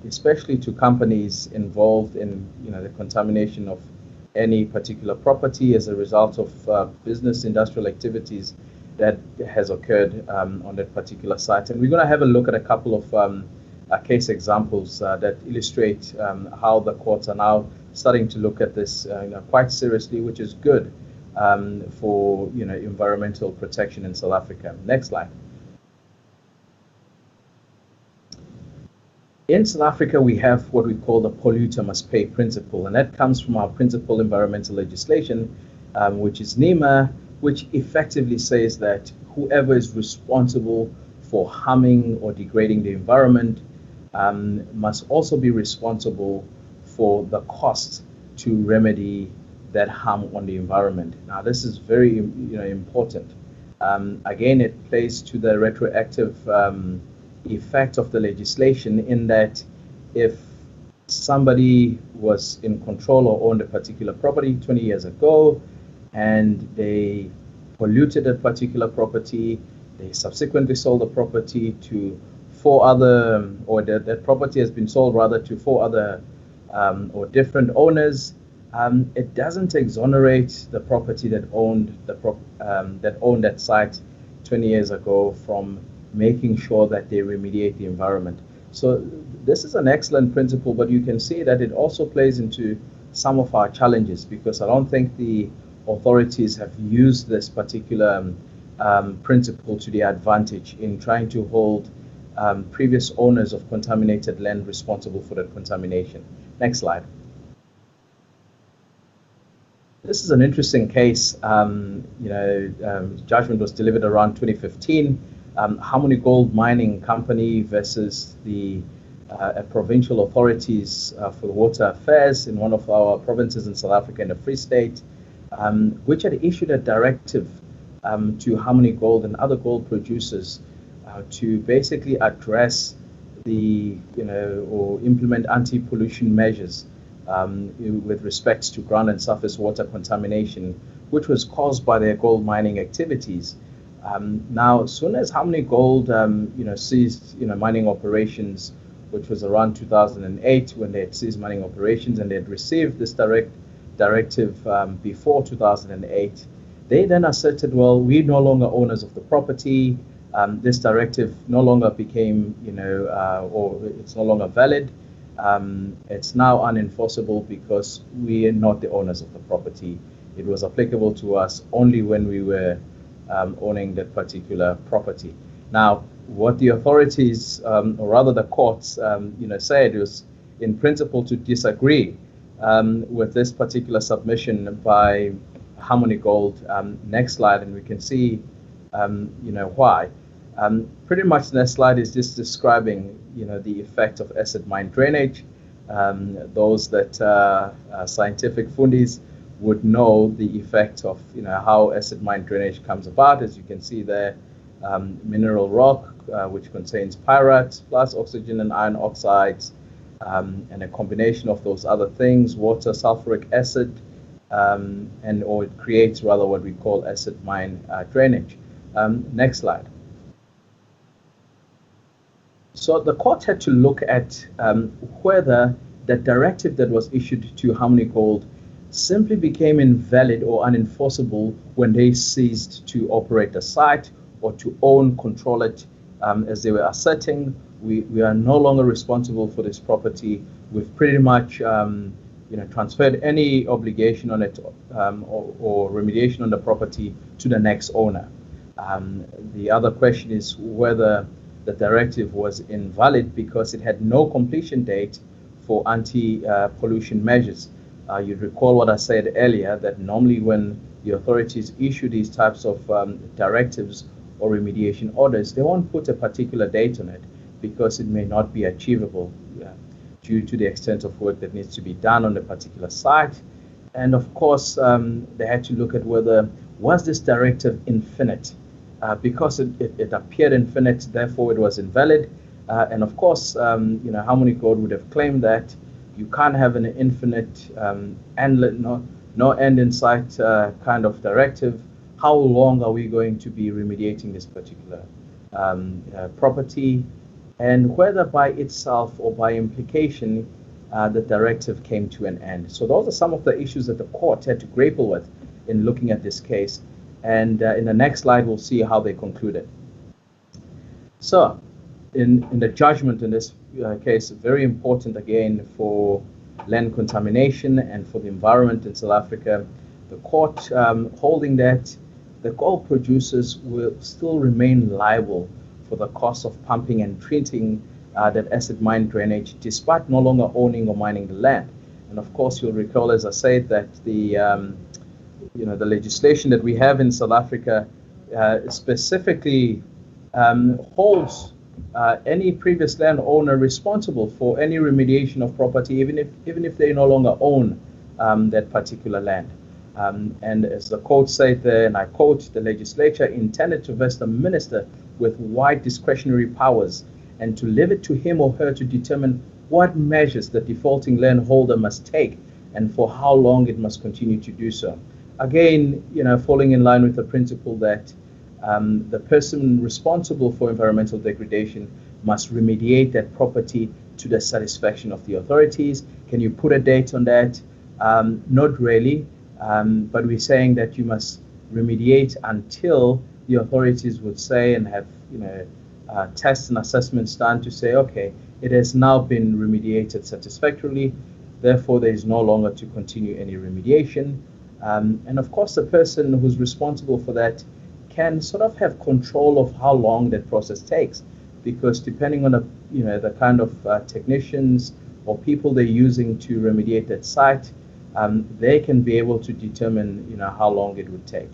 S5: especially to companies involved in the contamination of any particular property as a result of business industrial activities that has occurred on that particular site. And we're going to have a look at a couple of case examples that illustrate how the courts are now starting to look at this quite seriously, which is good for environmental protection in South Africa. Next slide. In South Africa, we have what we call the polluter must pay principle, and that comes from our principal environmental legislation, which is NEMA, which effectively says that whoever is responsible for harming or degrading the environment must also be responsible for the cost to remedy that harm on the environment. Now, this is very important. Again, it plays to the retroactive effect of the legislation in that if somebody was in control or owned a particular property 20 years ago and they polluted a particular property, they subsequently sold the property to four other, or that property has been sold rather to four other or different owners, it doesn't exonerate the property that owned that site 20 years ago from making sure that they remediate the environment. So this is an excellent principle, but you can see that it also plays into some of our challenges because I don't think the authorities have used this particular principle to their advantage in trying to hold previous owners of contaminated land responsible for that contamination. Next slide. This is an interesting case. Judgment was delivered around 2015. Harmony Gold Mining Company versus the provincial authorities for water affairs in one of our provinces in South Africa in the Free State, which had issued a directive to Harmony Gold and other gold producers to basically address or implement anti-pollution measures with respect to ground and surface water contamination, which was caused by their gold mining activities. Now, as soon as Harmony Gold, ceased, mining operations, which was around 2008 when they had ceased mining operations and they had received this directive before 2008, they then asserted, well, we're no longer owners of the property. This directive no longer became, or it's no longer valid. It's now unenforceable because we are not the owners of the property. It was applicable to us only when we were owning that particular property. Now, what the authorities, or rather the courts, said was in principle to disagree with this particular submission by Harmony Gold. Next slide, and we can see, why. Pretty much the next slide is just describing, the effect of acid mine drainage. Those that are scientific fundies would know the effect of how acid mine drainage comes about. As you can see there, mineral rock which contains pyrites plus oxygen and iron oxides, and a combination of those other things, water, sulfuric acid, or it creates rather what we call acid mine drainage. Next slide. So the court had to look at whether the directive that was issued to Harmony Gold simply became invalid or unenforceable when they ceased to operate the site or to own, control it, as they were asserting. We are no longer responsible for this property. We've pretty much transferred any obligation on it or remediation on the property to the next owner. The other question is whether the directive was invalid because it had no completion date for anti-pollution measures. You'd recall what I said earlier, that normally when the authorities issue these types of directives or remediation orders, they won't put a particular date on it because it may not be achievable due to the extent of work that needs to be done on a particular site. And of course, they had to look at whether was this directive infinite. Because it appeared infinite, therefore it was invalid. And of course, Harmony Gold would have claimed that you can't have an infinite, no end in sight kind of directive. How long are we going to be remediating this particular property? And whether by itself or by implication, the directive came to an end. So those are some of the issues that the court had to grapple with in looking at this case. And in the next slide, we'll see how they concluded. So in the judgment in this case, very important again for land contamination and for the environment in South Africa, the court holding that the gold producers will still remain liable for the cost of pumping and treating that acid mine drainage, despite no longer owning or mining the land. And of course, you'll recall, as I said, that the legislation that we have in South Africa specifically holds any previous landowner responsible for any remediation of property, even if they no longer own that particular land. And as the quote said there, and I quote, the legislature intended to vest the minister with wide discretionary powers and to leave it to him or her to determine what measures the defaulting landholder must take and for how long it must continue to do so. Again, falling in line with the principle that the person responsible for environmental degradation must remediate that property to the satisfaction of the authorities. Can you put a date on that? Not really, but we're saying that you must remediate until the authorities would say and have tests and assessments done to say, okay, it has now been remediated satisfactorily, therefore there is no longer to continue any remediation. And of course, the person who's responsible for that can sort of have control of how long that process takes, because depending on the kind of technicians or people they're using to remediate that site, they can be able to determine how long it would take.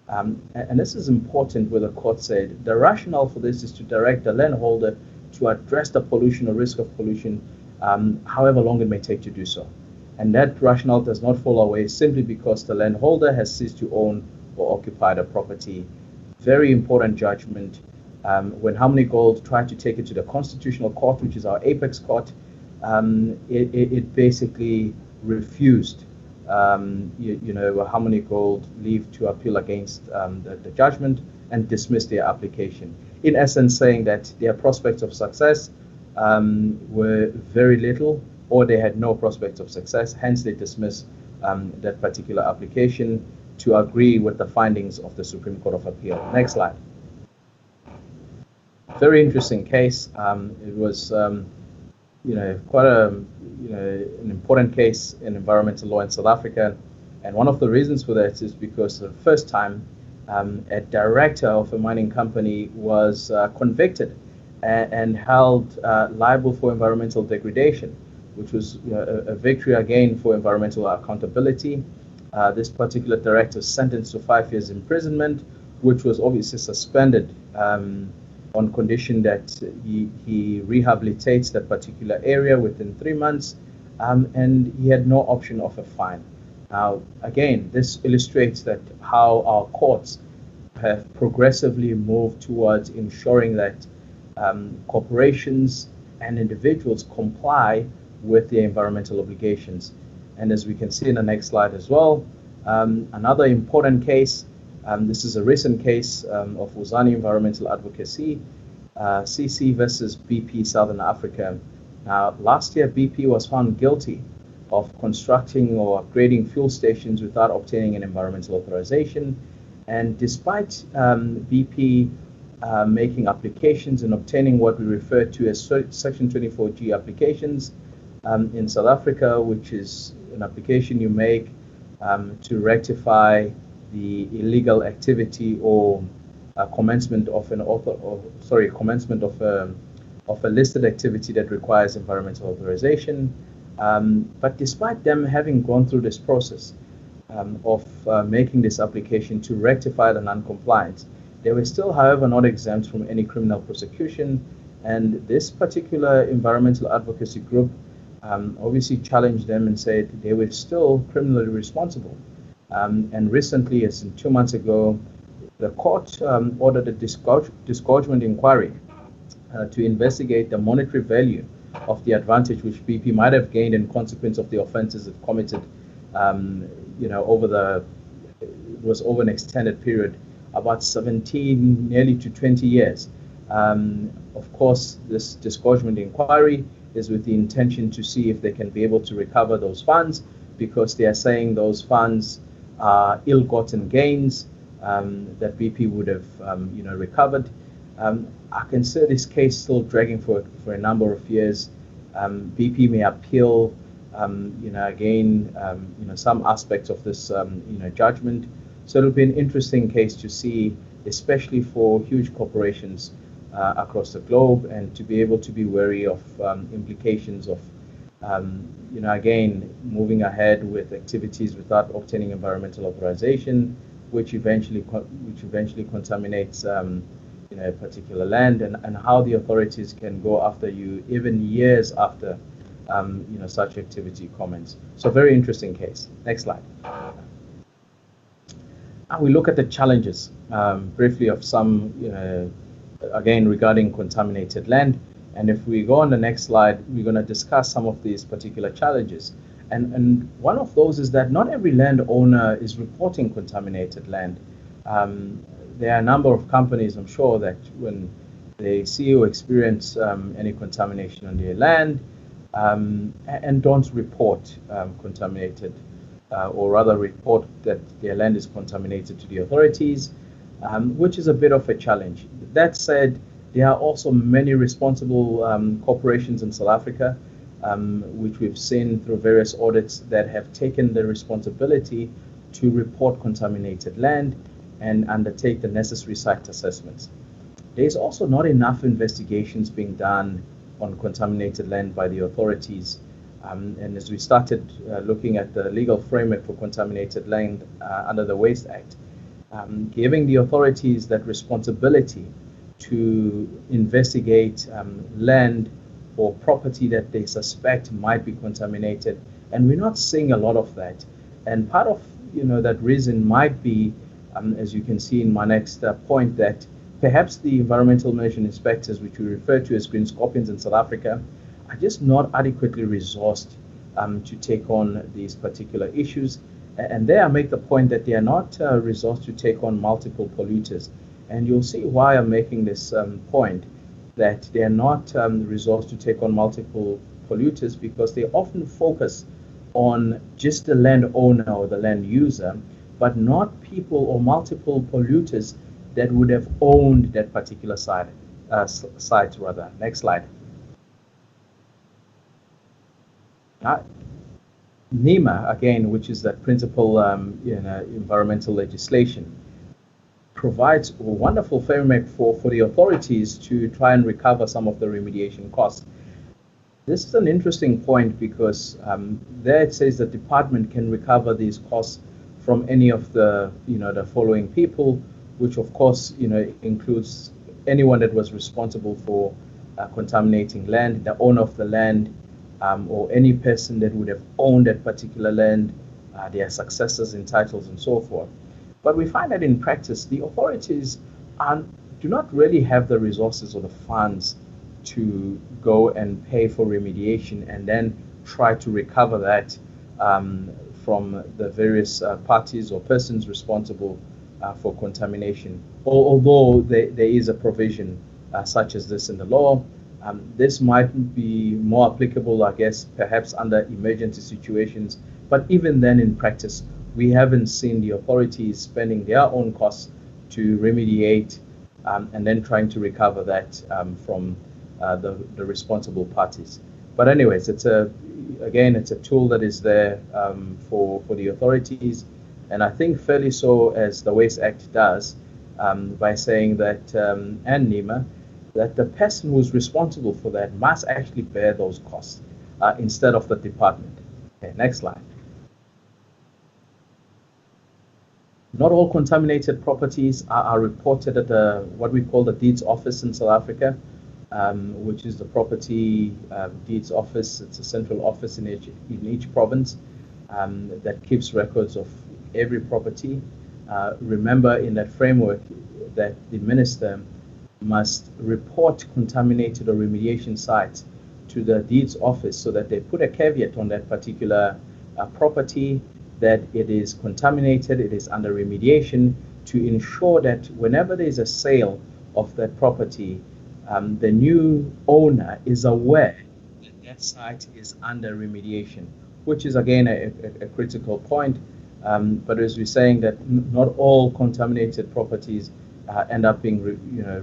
S5: And this is important, where the court said the rationale for this is to direct the landholder to address the pollution or risk of pollution, however long it may take to do so. And that rationale does not fall away simply because the landholder has ceased to own or occupy the property. Very important judgment. When Harmony Gold tried to take it to the Constitutional Court, which is our apex court, it basically refused Harmony Gold leave to appeal against the judgment and dismissed their application. In essence, saying that their prospects of success were very little, or they had no prospects of success, hence they dismissed that particular application to agree with the findings of the Supreme Court of Appeal. Next slide. Very interesting case. It was quite an important case in environmental law in South Africa, and one of the reasons for that is because the first time a director of a mining company was convicted and held liable for environmental degradation, which was a victory again for environmental accountability. This particular director was sentenced to 5 years imprisonment, which was obviously suspended on condition that he rehabilitates that particular area within 3 months, and he had no option of a fine. Now, again, this illustrates that how our courts have progressively moved towards ensuring that corporations and individuals comply with their environmental obligations. And as we can see in the next slide as well, another important case This is a recent case of Wuzani Environmental Advocacy, CC versus BP Southern Africa. Now, last year, BP was found guilty of constructing or upgrading fuel stations without obtaining an environmental authorization. And despite BP making applications and obtaining what we refer to as Section 24G applications in South Africa, which is an application you make to rectify the illegal activity or commencement of a listed activity that requires environmental authorization. But despite them having gone through this process of making this application to rectify the non-compliance, they were still, however, not exempt from any criminal prosecution. And this particular environmental advocacy group obviously challenged them and said they were still criminally responsible. And recently, as in 2 months ago, the court ordered a disgorgement inquiry to investigate the monetary value of the advantage which BP might have gained in consequence of the offenses it committed, over an extended period, about 17, nearly to 20 years. Of course, this disgorgement inquiry is with the intention to see if they can be able to recover those funds, because they are saying those funds are ill-gotten gains that BP would have, recovered. I can see this case still dragging for a number of years. BP may appeal, some aspects of this, judgment. So it'll be an interesting case to see, especially for huge corporations across the globe, and to be able to be wary of implications of, moving ahead with activities without obtaining environmental authorization, which eventually contaminates a particular land, and how the authorities can go after you even years after such activity comments. So very interesting case. Next slide. And we look at the challenges briefly of some, again, regarding contaminated land. And if we go on the next slide, we're going to discuss some of these particular challenges. And one of those is that not every landowner is reporting contaminated land. There are a number of companies, I'm sure, that when they see or experience any contamination on their land and don't report contaminated, or rather report that their land is contaminated to the authorities, which is a bit of a challenge. That said, there are also many responsible corporations in South Africa, which we've seen through various audits, that have taken the responsibility to report contaminated land and undertake the necessary site assessments. There's also not enough investigations being done on contaminated land by the authorities. And as we started looking at the legal framework for contaminated land under the Waste Act, giving the authorities that responsibility to investigate land or property that they suspect might be contaminated. And we're not seeing a lot of that. And part of that reason might be, as you can see in my next point, that perhaps the environmental management inspectors, which we refer to as green scorpions in South Africa, are just not adequately resourced to take on these particular issues. And there I make the point that they are not resourced to take on multiple polluters. And you'll see why I'm making this point, that they are not resourced to take on multiple polluters, because they often focus on just the landowner or the land user, but not people or multiple polluters that would have owned that particular site. Next slide. NEMA, again, which is that principal environmental legislation, provides a wonderful framework for the authorities to try and recover some of the remediation costs. This is an interesting point, because there it says the department can recover these costs from any of the the following people, which of course includes anyone that was responsible for contaminating land, the owner of the land, or any person that would have owned that particular land, their successors in titles and so forth. But we find that in practice, the authorities do not really have the resources or the funds to go and pay for remediation and then try to recover that from the various parties or persons responsible for contamination. Although there is a provision such as this in the law, this might be more applicable, I guess, perhaps under emergency situations. But even then, in practice, we haven't seen the authorities spending their own costs to remediate and then trying to recover that from the responsible parties. But anyways, it's a tool that is there for the authorities, and I think fairly so, as the Waste Act does, by saying that, and NEMA, that the person who's responsible for that must actually bear those costs instead of the department. Okay, next slide. Not all contaminated properties are reported at what we call the deeds office in South Africa, which is the property deeds office. It's a central office in each province that keeps records of every property. Remember, in that framework, that the minister must report contaminated or remediation sites to the deeds office, so that they put a caveat on that particular property, that it is contaminated, it is under remediation, to ensure that whenever there is a sale of that property, the new owner is aware that that site is under remediation, which is again a critical point. But as we're saying, that not all contaminated properties end up being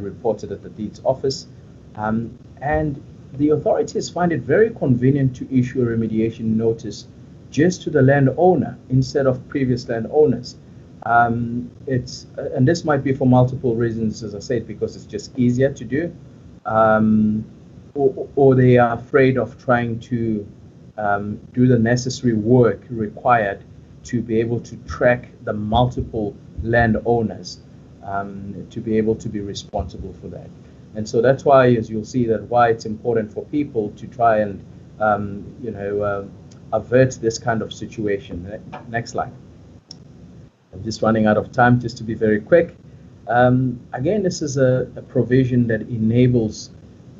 S5: reported at the deeds office, and the authorities find it very convenient to issue a remediation notice just to the landowner instead of previous landowners. And this might be for multiple reasons, as I said, because it's just easier to do, or they are afraid of trying to do the necessary work required to be able to track the multiple landowners, to be able to be responsible for that. And so that's why, as you'll see, that why it's important for people to try and avert this kind of situation. Next slide. I'm just running out of time, just to be very quick. Again, this is a provision that enables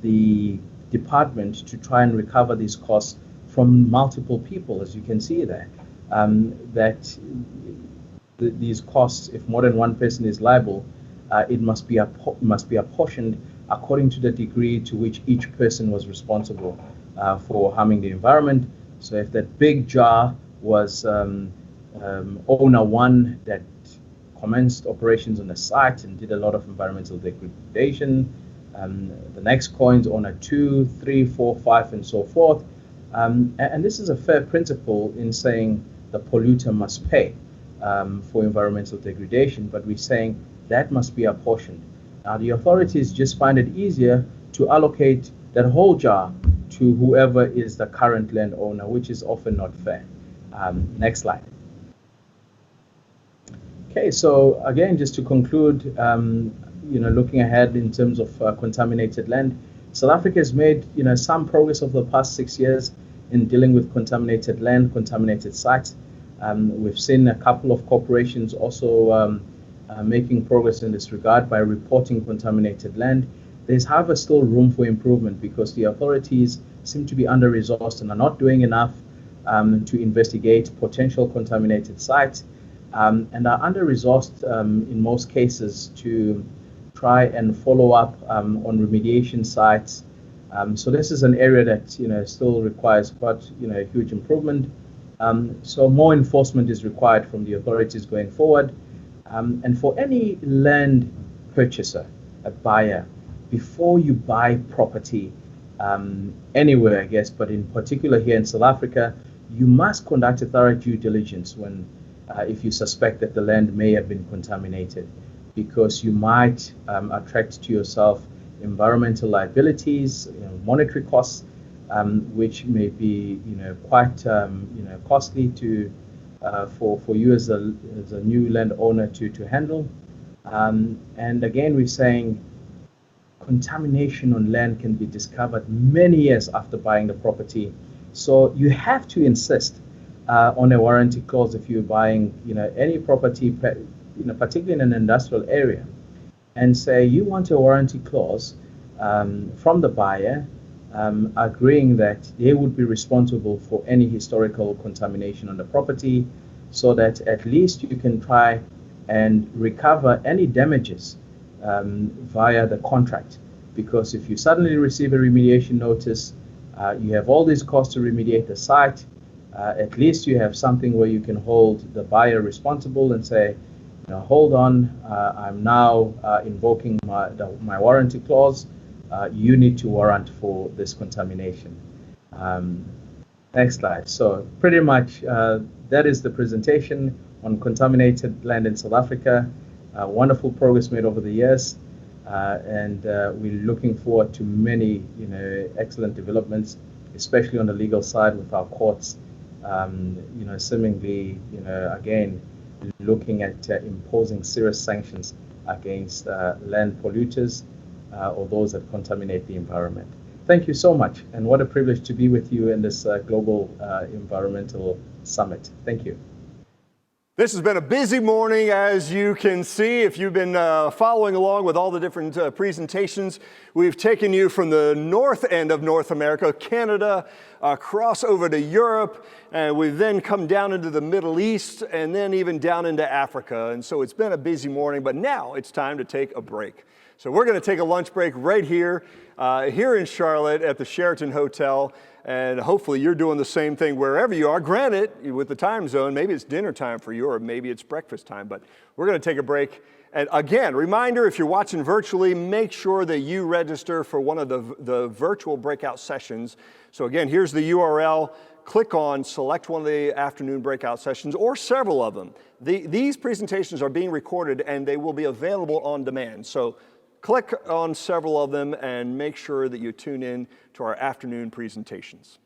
S5: the department to try and recover these costs from multiple people, as you can see there. These costs, if more than one person is liable, it must be apportioned according to the degree to which each person was responsible for harming the environment. So if that big jar was owner one that commenced operations on the site and did a lot of environmental degradation, the next coin's owner 2, 3, 4, 5, and so forth. And this is a fair principle in saying the polluter must pay for environmental degradation, but we're saying that must be apportioned. Now, the authorities just find it easier to allocate that whole jar to whoever is the current landowner, which is often not fair. Next slide. Okay, so again, just to conclude, looking ahead in terms of contaminated land, South Africa has made some progress over the past 6 years in dealing with contaminated land, contaminated sites. We've seen a couple of corporations also making progress in this regard by reporting contaminated land. There's, however, still room for improvement because the authorities seem to be under-resourced and are not doing enough to investigate potential contaminated sites, and are under-resourced in most cases to try and follow up on remediation sites. So this is an area that still requires quite a huge improvement. So more enforcement is required from the authorities going forward. And for any land purchaser, a buyer, before you buy property anywhere, I guess, but in particular here in South Africa, you must conduct a thorough due diligence when, if you suspect that the land may have been contaminated, because you might attract to yourself environmental liabilities, monetary costs, which may be quite costly to for you as a new landowner to handle. And again, we're saying contamination on land can be discovered many years after buying the property. So you have to insist on a warranty clause if you're buying any property, particularly in an industrial area, and say you want a warranty clause from the buyer, agreeing that they would be responsible for any historical contamination on the property, so that at least you can try and recover any damages via the contract. Because if you suddenly receive a remediation notice, you have all these costs to remediate the site, at least you have something where you can hold the buyer responsible and say, hold on, I'm now invoking my warranty clause. You need to warrant for this contamination. Next slide. So pretty much that is the presentation on contaminated land in South Africa. Wonderful progress made over the years, and we're looking forward to many excellent developments, especially on the legal side with our courts. Seemingly, again, looking at imposing serious sanctions against land polluters or those that contaminate the environment. Thank you so much, and what a privilege to be with you in this global environmental summit. Thank you.
S1: This has been a busy morning, as you can see. If you've been following along with all the different presentations, we've taken you from the north end of North America, Canada, across over to Europe, and we've then come down into the Middle East, and then even down into Africa. And so it's been a busy morning, but now it's time to take a break. So we're going to take a lunch break right here in Charlotte at the Sheraton Hotel. And hopefully you're doing the same thing wherever you are. Granted, with the time zone, maybe it's dinner time for you or maybe it's breakfast time, but we're going to take a break. And again, reminder, if you're watching virtually, make sure that you register for one of the virtual breakout sessions. So again, here's the URL. Click on, select one of the afternoon breakout sessions or several of them. These presentations are being recorded and they will be available on demand. So click on several of them and make sure that you tune in to our afternoon presentations.